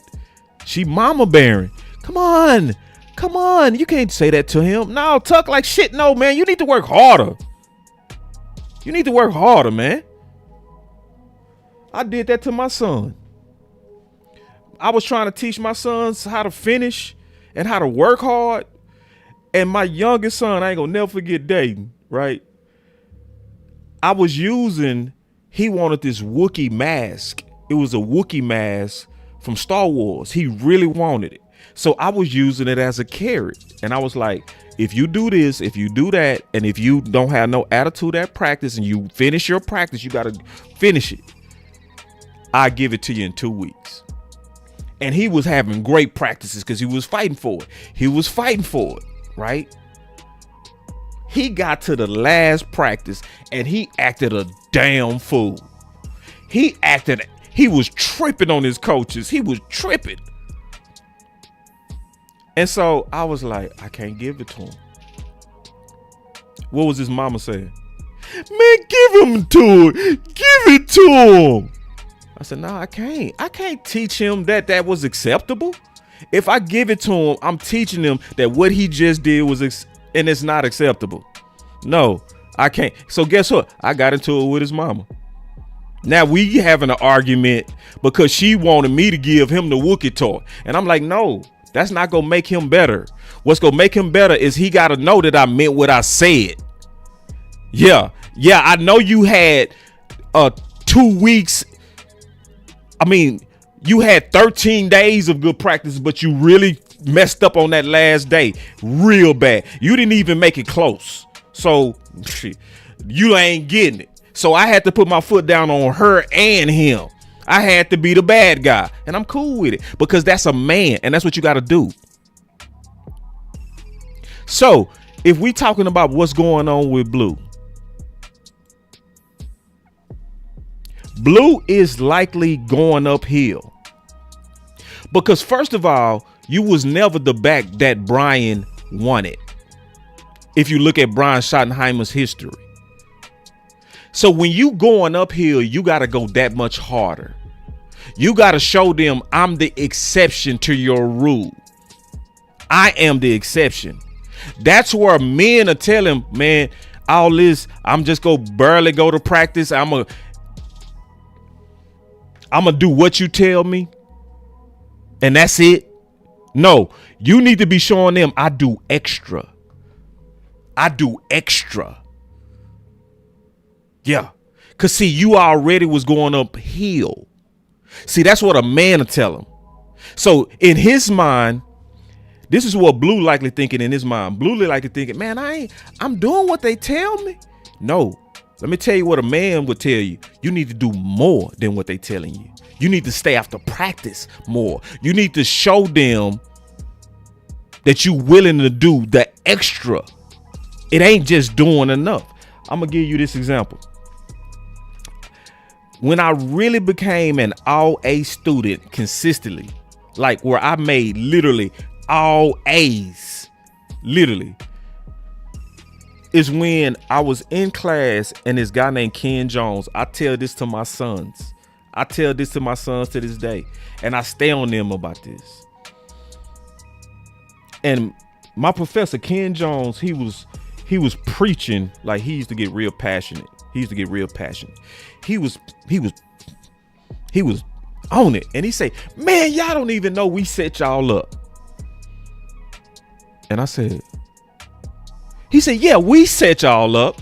She mama bearing. Come on. You can't say that to him. No, Tuck, like shit. No, man, you need to work harder. You need to work harder, man. I did that to my son. I was trying to teach my sons how to finish and how to work hard. And my youngest son, I ain't gonna never forget Dayton, right? I was using, he wanted this Wookiee mask. It was a Wookiee mask from Star Wars. He really wanted it. So I was using it as a carrot. And I was like, if you do this, if you do that, and if you don't have no attitude at practice and you finish your practice, you got to finish it. I give it to you in 2 weeks. And he was having great practices because he was fighting for it. Right? He got to the last practice and he acted a damn fool. He was tripping on his coaches. He was tripping. And so I was like, I can't give it to him. What was his mama saying? Man, give him to it. Give it to him. I said, no, I can't. I can't teach him that was acceptable. If I give it to him, I'm teaching him that what he just did was and it's not acceptable. No, I can't. So guess what? I got into it with his mama. Now we having an argument because she wanted me to give him the Wookiee toy. And I'm like, no, That's not going to make him better. What's going to make him better is he got to know that I meant what I said. Yeah, I know you had 2 weeks. I mean, you had 13 days of good practice, but you really messed up on that last day real bad. You didn't even make it close. So you ain't getting it. So I had to put my foot down on her and him. I had to be the bad guy, and I'm cool with it because that's a man, and that's what you got to do. So if we talking about what's going on with Blue, Blue is likely going uphill because first of all, you was never the back that Brian wanted. If you look at Brian Schottenheimer's history. So when you going uphill, you got to go that much harder. You got to show them I'm the exception to your rule. I am the exception. That's where men are telling, man, all this, I'm just going to barely go to practice. I'm going to do what you tell me. And that's it. No, you need to be showing them I do extra. I do extra. Yeah. Because, see, you already was going uphill. See, that's what a man will tell him. So in his mind, this is what Blue likely thinking in his mind. Blue likely thinking, man, I'm doing what they tell me. No, let me tell you what a man would tell you. You need to do more than what they telling you. You need to stay after practice more. You need to show them that you willing to do the extra. It ain't just doing enough. I'm going to give you this example. When I really became an all A student consistently, like where I made literally all A's, literally, is when I was in class and this guy named Ken Jones. I tell this to my sons. I tell this to my sons to this day. And I stay on them about this. And my professor, Ken Jones, he was preaching like he used to get real passionate. He was on it. And he say, man, y'all don't even know we set y'all up. And I said, he said, yeah, we set y'all up.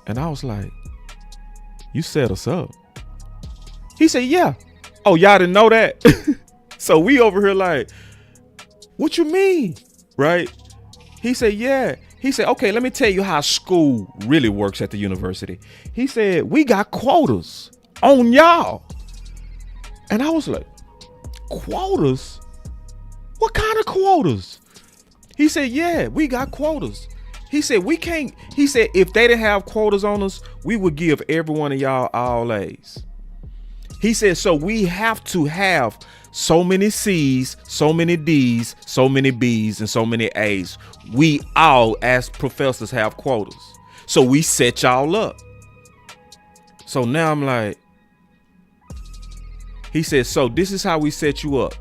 And I was like, you set us up? He said, yeah. Oh, y'all didn't know that? So we over here like, what you mean? Right? He said, yeah. He said, okay, let me tell you how school really works at the university. He said, we got quotas on y'all. And I was like, quotas? What kind of quotas? He said, yeah, we got quotas. He said, we can't. He said, if they didn't have quotas on us, we would give every one of y'all all A's. He said, so we have to have so many C's, so many D's, so many B's, and so many A's. We all, as professors, have quotas. So we set y'all up. So now I'm like, he said, so this is how we set you up.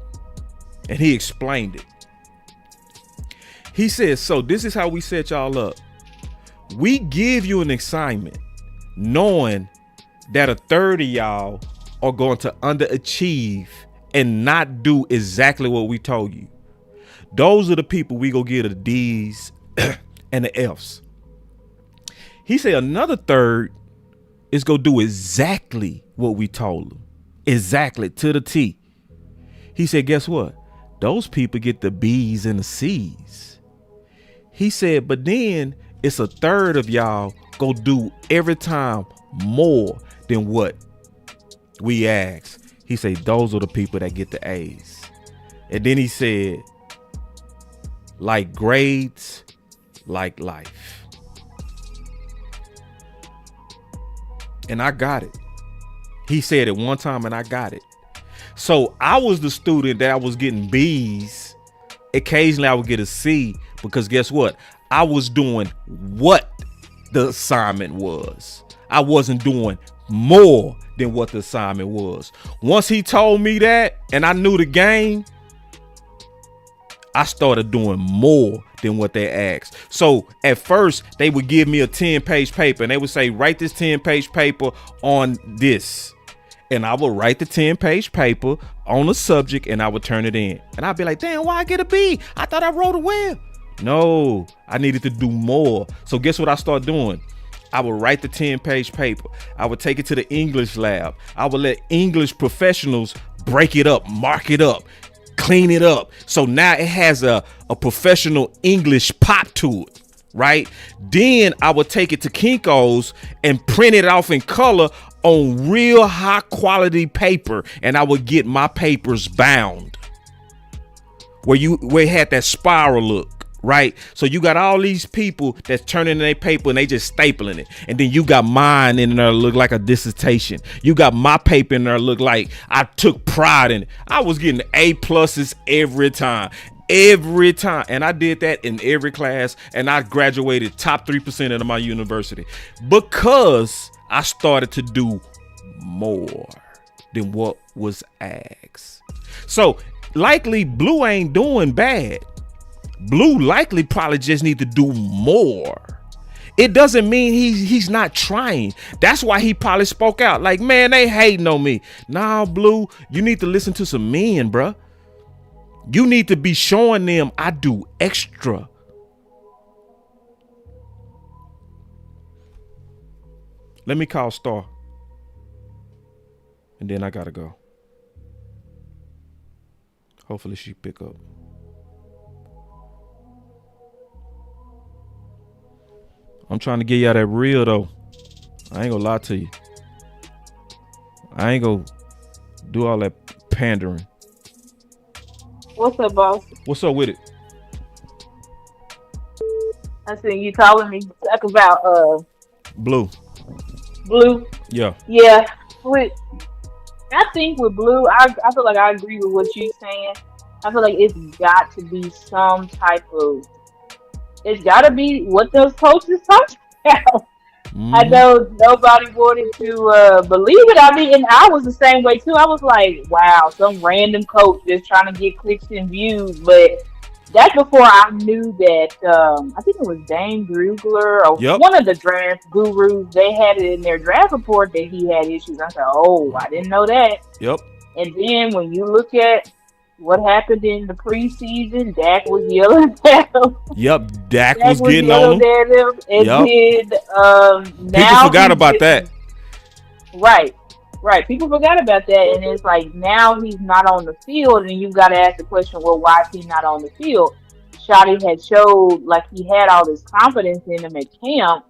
And he explained it. He said, so this is how we set y'all up. We give you an assignment knowing that a third of y'all are going to underachieve and not do exactly what we told you. Those are the people we go get the D's and the F's. He said another third is go do exactly what we told them. Exactly, to the T. He said, guess what? Those people get the B's and the C's. He said, but then it's a third of y'all go do every time more than what we asked. He said, those are the people that get the A's. And then he said, like grades, like life. And I got it. He said it one time and I got it. So I was the student that I was getting B's. Occasionally I would get a C because guess what? I was doing what the assignment was. I wasn't doing more than what the assignment was. Once he told me that and I knew the game, I started doing more than what they asked. So at first they would give me a 10-page paper and they would say, write this 10-page paper on this. And I would write the 10-page paper on a subject and I would turn it in. And I'd be like, damn, why I get a B? I thought I wrote it well. No, I needed to do more. So guess what I started doing? I would write the 10-page paper. I would take it to the English lab. I would let English professionals break it up, mark it up, clean it up. So now it has a professional English pop to it, right? Then I would take it to Kinko's and print it off in color on real high quality paper. And I would get my papers bound where it had that spiral look. Right. So you got all these people that's turning in their paper and they just stapling it. And then you got mine in there look like a dissertation. You got my paper in there look like I took pride in it. I was getting A+ every time. And I did that in every class. And I graduated top 3% of my university because I started to do more than what was asked. So likely Blue ain't doing bad. Blue likely probably just need to do more. It doesn't mean he's not trying. That's why he probably spoke out like, man, they hating on me. Nah, Blue, you need to listen to some men, bruh. You need to be showing them I do extra. Let me call Star. And then I gotta go. Hopefully she pick up. I'm trying to get y'all that real though. I ain't gonna lie to you. I ain't gonna do all that pandering. What's up, boss? What's up with it? I see you calling me talk about Blue. Yeah. I think with Blue, I feel like I agree with what you're saying. I feel like it's got to be some type of. It's got to be what those coaches talk about. I know nobody wanted to believe it. I mean, and I was the same way too. I was like, wow, some random coach just trying to get clicks and views. But that's before I knew that, I think it was Dane Grugler or one of the draft gurus. They had it in their draft report that he had issues. I said, oh, I didn't know that. Yep. And then when you look at what happened in the preseason, Dak was yelling at him. Yep, Dak was getting on him. And then now people forgot about that. Right. People forgot about that, and it's like now he's not on the field, and you've got to ask the question, well, why is he not on the field? Shotty had showed like he had all this confidence in him at camp,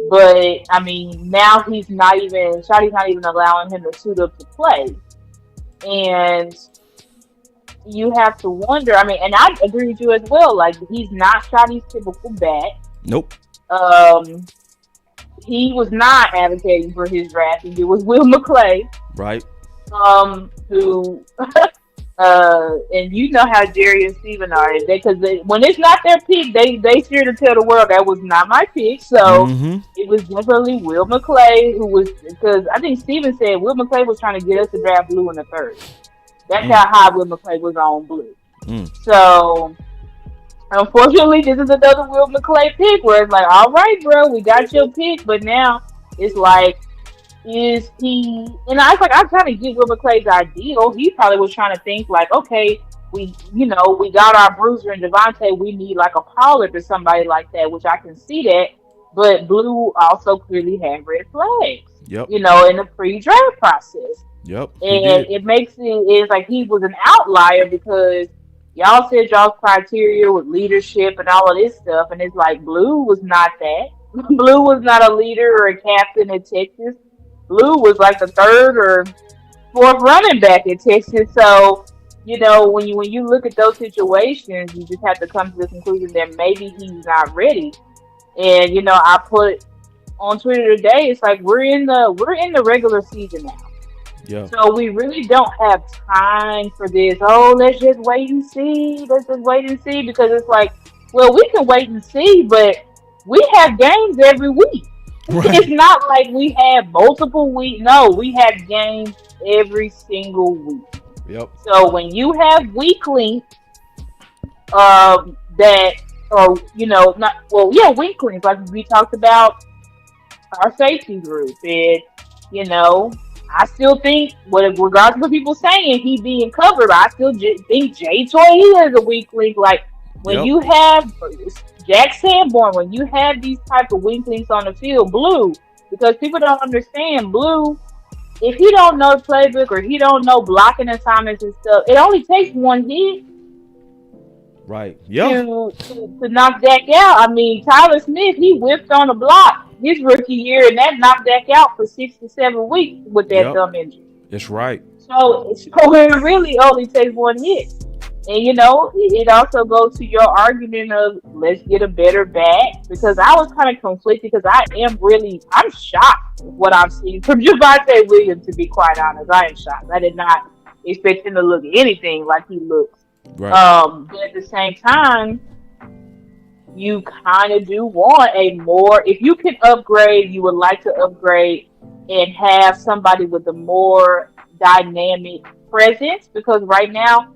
but I mean now Shotty's not even allowing him to suit up to play, and you have to wonder. I mean, and I agree with you as well. Like, he's not Shotty's typical back. Nope. He was not advocating for his drafting. It was Will McClay. Right. Who, and you know how Jerry and Steven are. Because when it's not their pick, they sure to tell the world that was not my pick. So it was definitely Will McClay who was, because I think Steven said Will McClay was trying to get us to draft Blue in the third. That's how high Will McClay was on Blue. So, unfortunately, this is another Will McClay pick where it's like, all right, bro, we got your pick, but now it's like, is he? And I kind of get Will McClay's ideal. He probably was trying to think like, okay, we got our Bruiser and Devontae. We need like a Pollard or somebody like that, which I can see that. But Blue also clearly had red flags. Yep. In the pre-draft process. Yep. And it makes it's like he was an outlier because y'all said y'all's criteria with leadership and all of this stuff, and it's like Blue was not that. Blue was not a leader or a captain at Texas. Blue was like the third or fourth running back at Texas. So, when you look at those situations, you just have to come to the conclusion that maybe he's not ready. And I put on Twitter today, it's like we're in the regular season now. Yeah. So we really don't have time for this. Oh, let's just wait and see. Because it's like, well, we can wait and see, but we have games every week. Right. It's not like we have multiple weeks. No, we have games every single week. Yep. So when you have weaklings, weaklings, like we talked about our safety group, and I still think, regardless of what people saying, he being covered, I still think Jay Toy is a weak link. Like, when you have Jack Sanborn, when you have these type of weak links on the field, Blue, because people don't understand, Blue, if he don't know playbook or he don't know blocking assignments and stuff, it only takes one hit. Right. Yeah. To knock Dak out. I mean, Tyler Smith, he whipped on a block his rookie year, and that knocked Dak out for 6 to 7 weeks with that thumb injury. That's right. So it really only takes one hit. And, you know, it also goes to your argument of let's get a better back, because I was kind of conflicted because I'm shocked with what I've seen from Javonte Williams, to be quite honest. I am shocked. I did not expect him to look anything like he looks. Right. But at the same time, you kind of do want if you can upgrade, you would like to upgrade and have somebody with a more dynamic presence, because right now,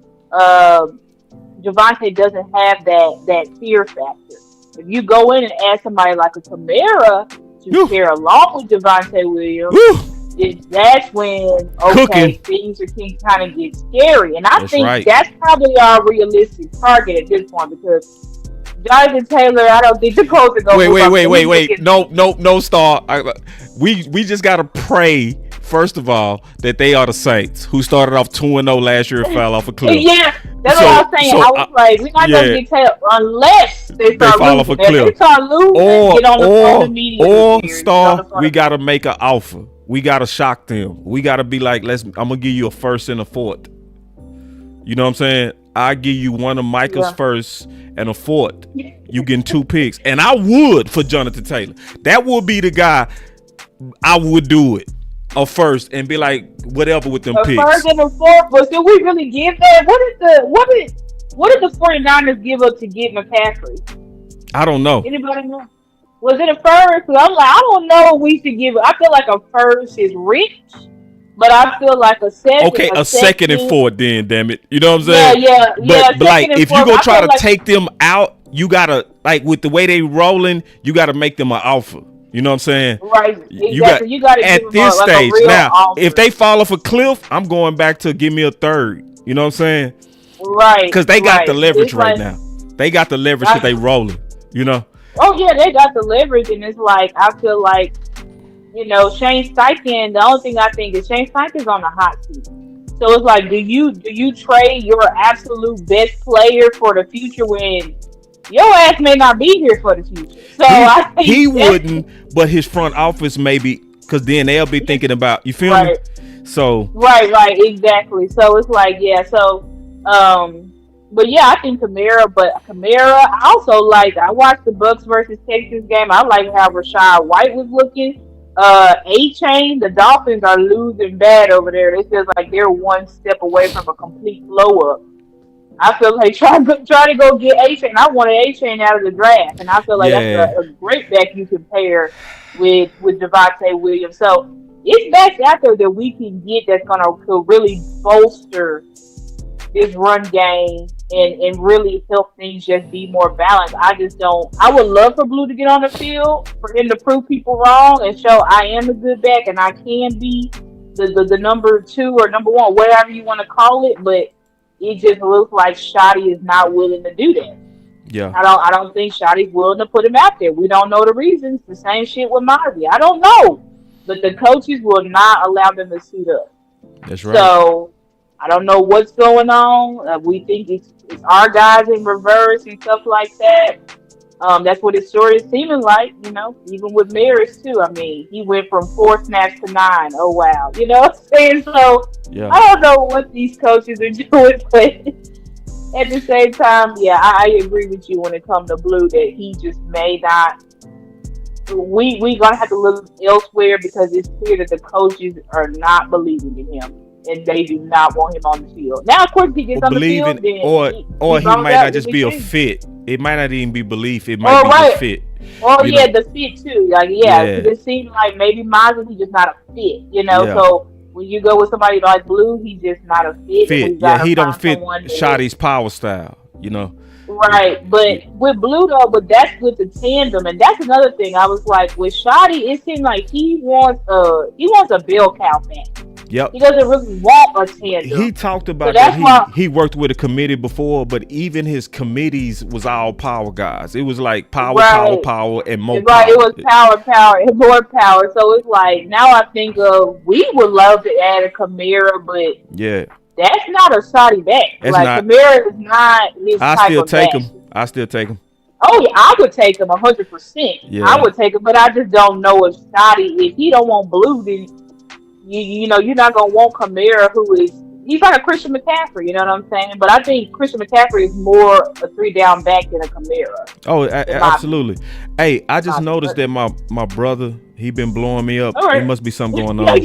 Javonte doesn't have that fear factor. If you go in and ask somebody like a Kamara to pair along with Javonte Williams, that's when things can kind of get scary. And I think that's probably our realistic target at this point, because Jonathan Taylor, I don't think the Colts are going to wait. No, Star. We just got to pray, first of all, that they are the Saints, who started off 2-0 last year and fell off a cliff. Yeah, that's what I was saying. I was like, we're not going to get Taylor unless they fall off a cliff. If they start losing, get on the phone immediately. Or, Star, we got to make an offer. We got to shock them. We got to be like, I'm going to give you a first and a fourth. You know what I'm saying? I give you one of Micah's first and a fourth. You getting 2 picks. And I would for Jonathan Taylor. That would be the guy I would do it. A first and be like, whatever with them picks. A first and a fourth, but did we really give that? What did the 49ers give up to get McCaffrey? I don't know. Anybody know? Was it a first? I'm like, I don't know what we should give. I feel like a first is rich, but I feel like a second. Okay, a second and fourth, then, damn it. You know what I'm saying? Yeah. But like, if you go try to take them out, you gotta, like, with the way they rolling, you gotta make them an offer. You know what I'm saying? Right. Exactly. You got to at this stage. Now, offer. If they fall off a cliff, I'm going back to give me a third. You know what I'm saying? Right. Because they got the leverage right now. They got the leverage because they rolling. You know? Oh yeah, they got the leverage, and it's like I feel like, you know, Shane Steichen. The only thing I think is Shane Steichen's on the hot seat. So it's like, do you trade your absolute best player for the future when your ass may not be here for the future? So I think he wouldn't, but his front office maybe, because then they'll be thinking about, you feel me? So right, exactly. So it's like, yeah. So but yeah, I think Kamara. I also I watched the Bucks versus Texans game. I like how Rachaad White was looking. A-Chain, the Dolphins are losing bad over there. It feels like they're one step away from a complete blow up. I feel like try to go get A-Chain. I wanted A-Chain out of the draft, and I feel like that's a great back you can pair with Javonte Williams. So it's backs out there that we can get that's gonna really bolster this run game and really help things just be more balanced. I would love for Blue to get on the field, for him to prove people wrong and show I am a good back and I can be the number 2 or number 1, whatever you want to call it, but it just looks like Shotty is not willing to do that. Yeah. I don't think Shotty's willing to put him out there. We don't know the reasons. The same shit with Mozzie. I don't know. But the coaches will not allow them to suit up. That's right. So I don't know what's going on. We think it's our guys in reverse and stuff like that. That's what his story is seeming like, you know, even with Maris too. I mean, he went from 4 snaps to 9. Oh, wow. You know what I'm saying? So I don't know what these coaches are doing, but at the same time, yeah, I agree with you when it comes to Blue that he just may not. We going to have to look elsewhere because it's clear that the coaches are not believing in him. And they do not want him on the field. Now, of course, if he gets on the field, then or he might not just be a fit. It might not even be belief. It might be the fit. Oh yeah, the fit too. Like it seems like maybe Mozzie, he's just not a fit. You know, so when you go with somebody like Blue, he's just not a fit. He don't fit Shotty's power style. You know. Right, but with Blue though, but that's with the tandem, and that's another thing. I was like, with Shotty, it seemed like he wants a bell cow back. Yep. He doesn't really want a tandem. He talked about that's that. He worked with a committee before, but even his committees was all power guys. It was like power, and more power. Right, it was power, and more power. So it's like, now I think we would love to add a Kamara, but yeah, that's not a shoddy back. Kamara is not his type of back. I still take him. Oh yeah, I would take him 100%. Yeah. I would take him, but I just don't know if Scotty, if he don't want Blue, then you know you're not gonna want Kamara, he's like a Christian McCaffrey. You know what I'm saying? But I think Christian McCaffrey is more a 3-down back than a Kamara. Oh, absolutely. Hey, I just noticed that my brother, he been blowing me up. Right. There must be something going on. It's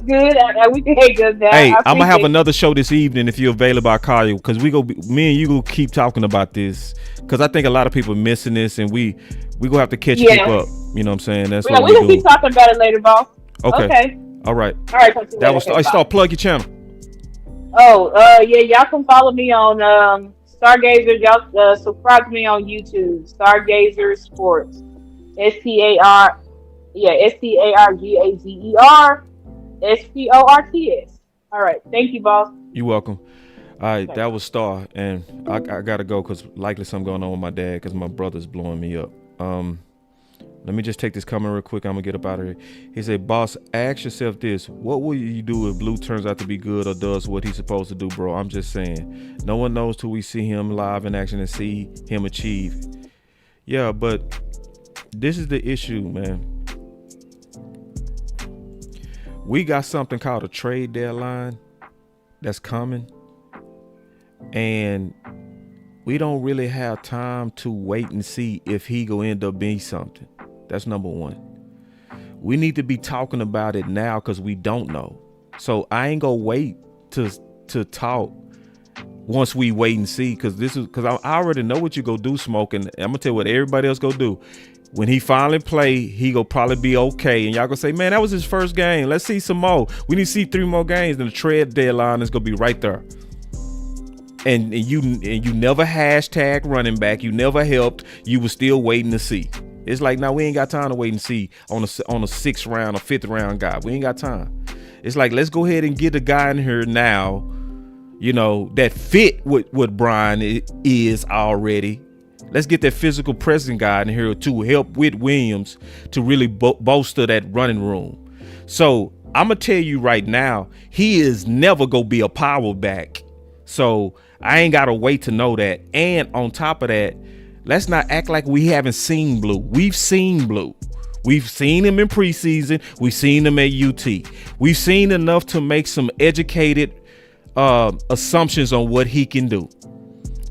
good. We can hang good now. Hey, I'm gonna have another show this evening if you're available. I'll call you because me and you go keep talking about this because I think a lot of people are missing this and we gonna have to catch people up. You know what I'm saying? That's what we can keep talking about it later, boss. Okay. All right. That was start plug your channel. Yeah, y'all can follow me on Stargazer. Y'all subscribe to me on YouTube. Stargazer Sports. StarGazer SPORTS. All right. Thank you, boss. You're welcome. All right, that was Star, and I gotta go because likely something going on with my dad because my brother's blowing me up. Let me just take this comment real quick. I'm gonna get up out of here. He said, "Boss, ask yourself this: what will you do if Blue turns out to be good or does what he's supposed to do, bro?" I'm just saying. No one knows till we see him live in action and see him achieve. Yeah, but this is the issue, man. We got something called a trade deadline that's coming, and we don't really have time to wait and see if he gonna end up being something. That's number one. We need to be talking about it now because we don't know. So I ain't gonna wait to talk once we wait and see, because I already know what you go do, Smoke, and I'm gonna tell you what everybody else go do. When he finally play, he gonna probably be okay, and y'all gonna say, "Man, that was his first game. Let's see some more. We need to see 3 more games." Then the trade deadline is gonna be right there. And you never hashtag running back. You never helped. You were still waiting to see. It's like, now we ain't got time to wait and see on a 6th round or 5th round guy. We ain't got time. It's like, let's go ahead and get a guy in here now, you know, that fit what Brian is already. Let's get that physical present guy in here to help with Williams to really bolster that running room. So I'm going to tell you right now, he is never going to be a power back. So I ain't got to wait to know that. And on top of that, let's not act like we haven't seen Blue. We've seen Blue. We've seen him in preseason. We've seen him at UT. We've seen enough to make some educated assumptions on what he can do.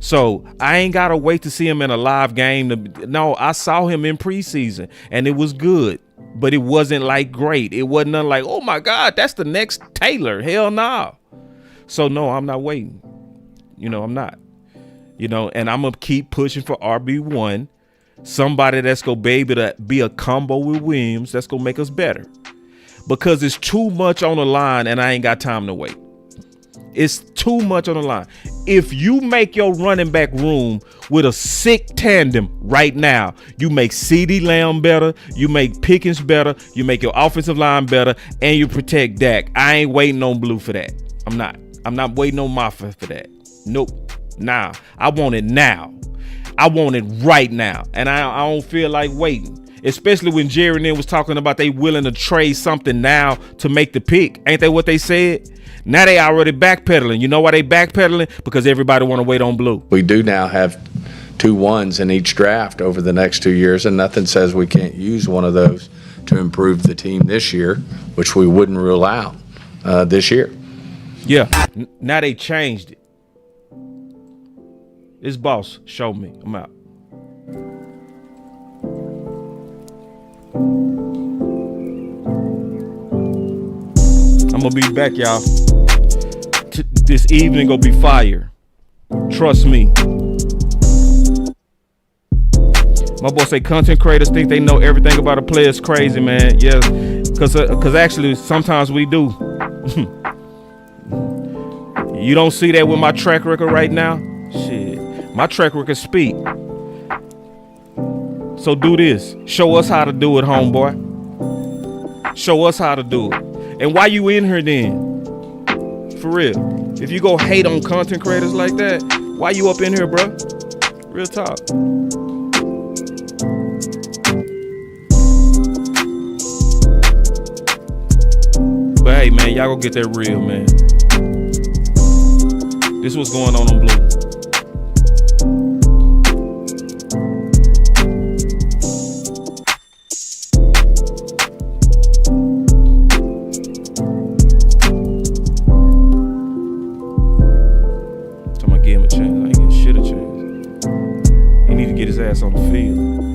So I ain't got to wait to see him in a live game. No, I saw him in preseason and it was good, but it wasn't like great. It wasn't nothing like, oh my God, that's the next Taylor. Hell no. So no, I'm not waiting. You know, I'm not. You know, and I'm going to keep pushing for RB1. Somebody that's going to be able to be a combo with Williams that's going to make us better. Because it's too much on the line and I ain't got time to wait. It's too much on the line. If you make your running back room with a sick tandem right now, you make CeeDee Lamb better, you make Pickens better, you make your offensive line better, and you protect Dak. I ain't waiting on Blue for that. I'm not waiting on Mafia for that. Nope. Nah. I want it now. I want it right now. And I don't feel like waiting. Especially when Jerry and them was talking about they willing to trade something now to make the pick. Ain't that what they said? Now they already backpedaling. You know why they backpedaling? Because everybody want to wait on Blue. We do now have 2 1s in each draft over the next 2 years, and nothing says we can't use one of those to improve the team this year, which we wouldn't rule out this year. Yeah. Now they changed it. This boss showed me. I'm out. I'm gonna be back, y'all. This evening gonna be fire. Trust me. My boy say content creators think they know everything about a player. It's crazy, man. Yeah, cause actually sometimes we do. You don't see that with my track record right now? Shit, my track record speak. So do this. Show us how to do it, homeboy. Show us how to do it. And why you in here then? For real. If you go hate on content creators like that, why you up in here, bro? Real talk. But hey, man, y'all go get that real, man. This is what's going on Blue. Give him a chance. I ain't getting shit a chance. He need to get his ass on the field.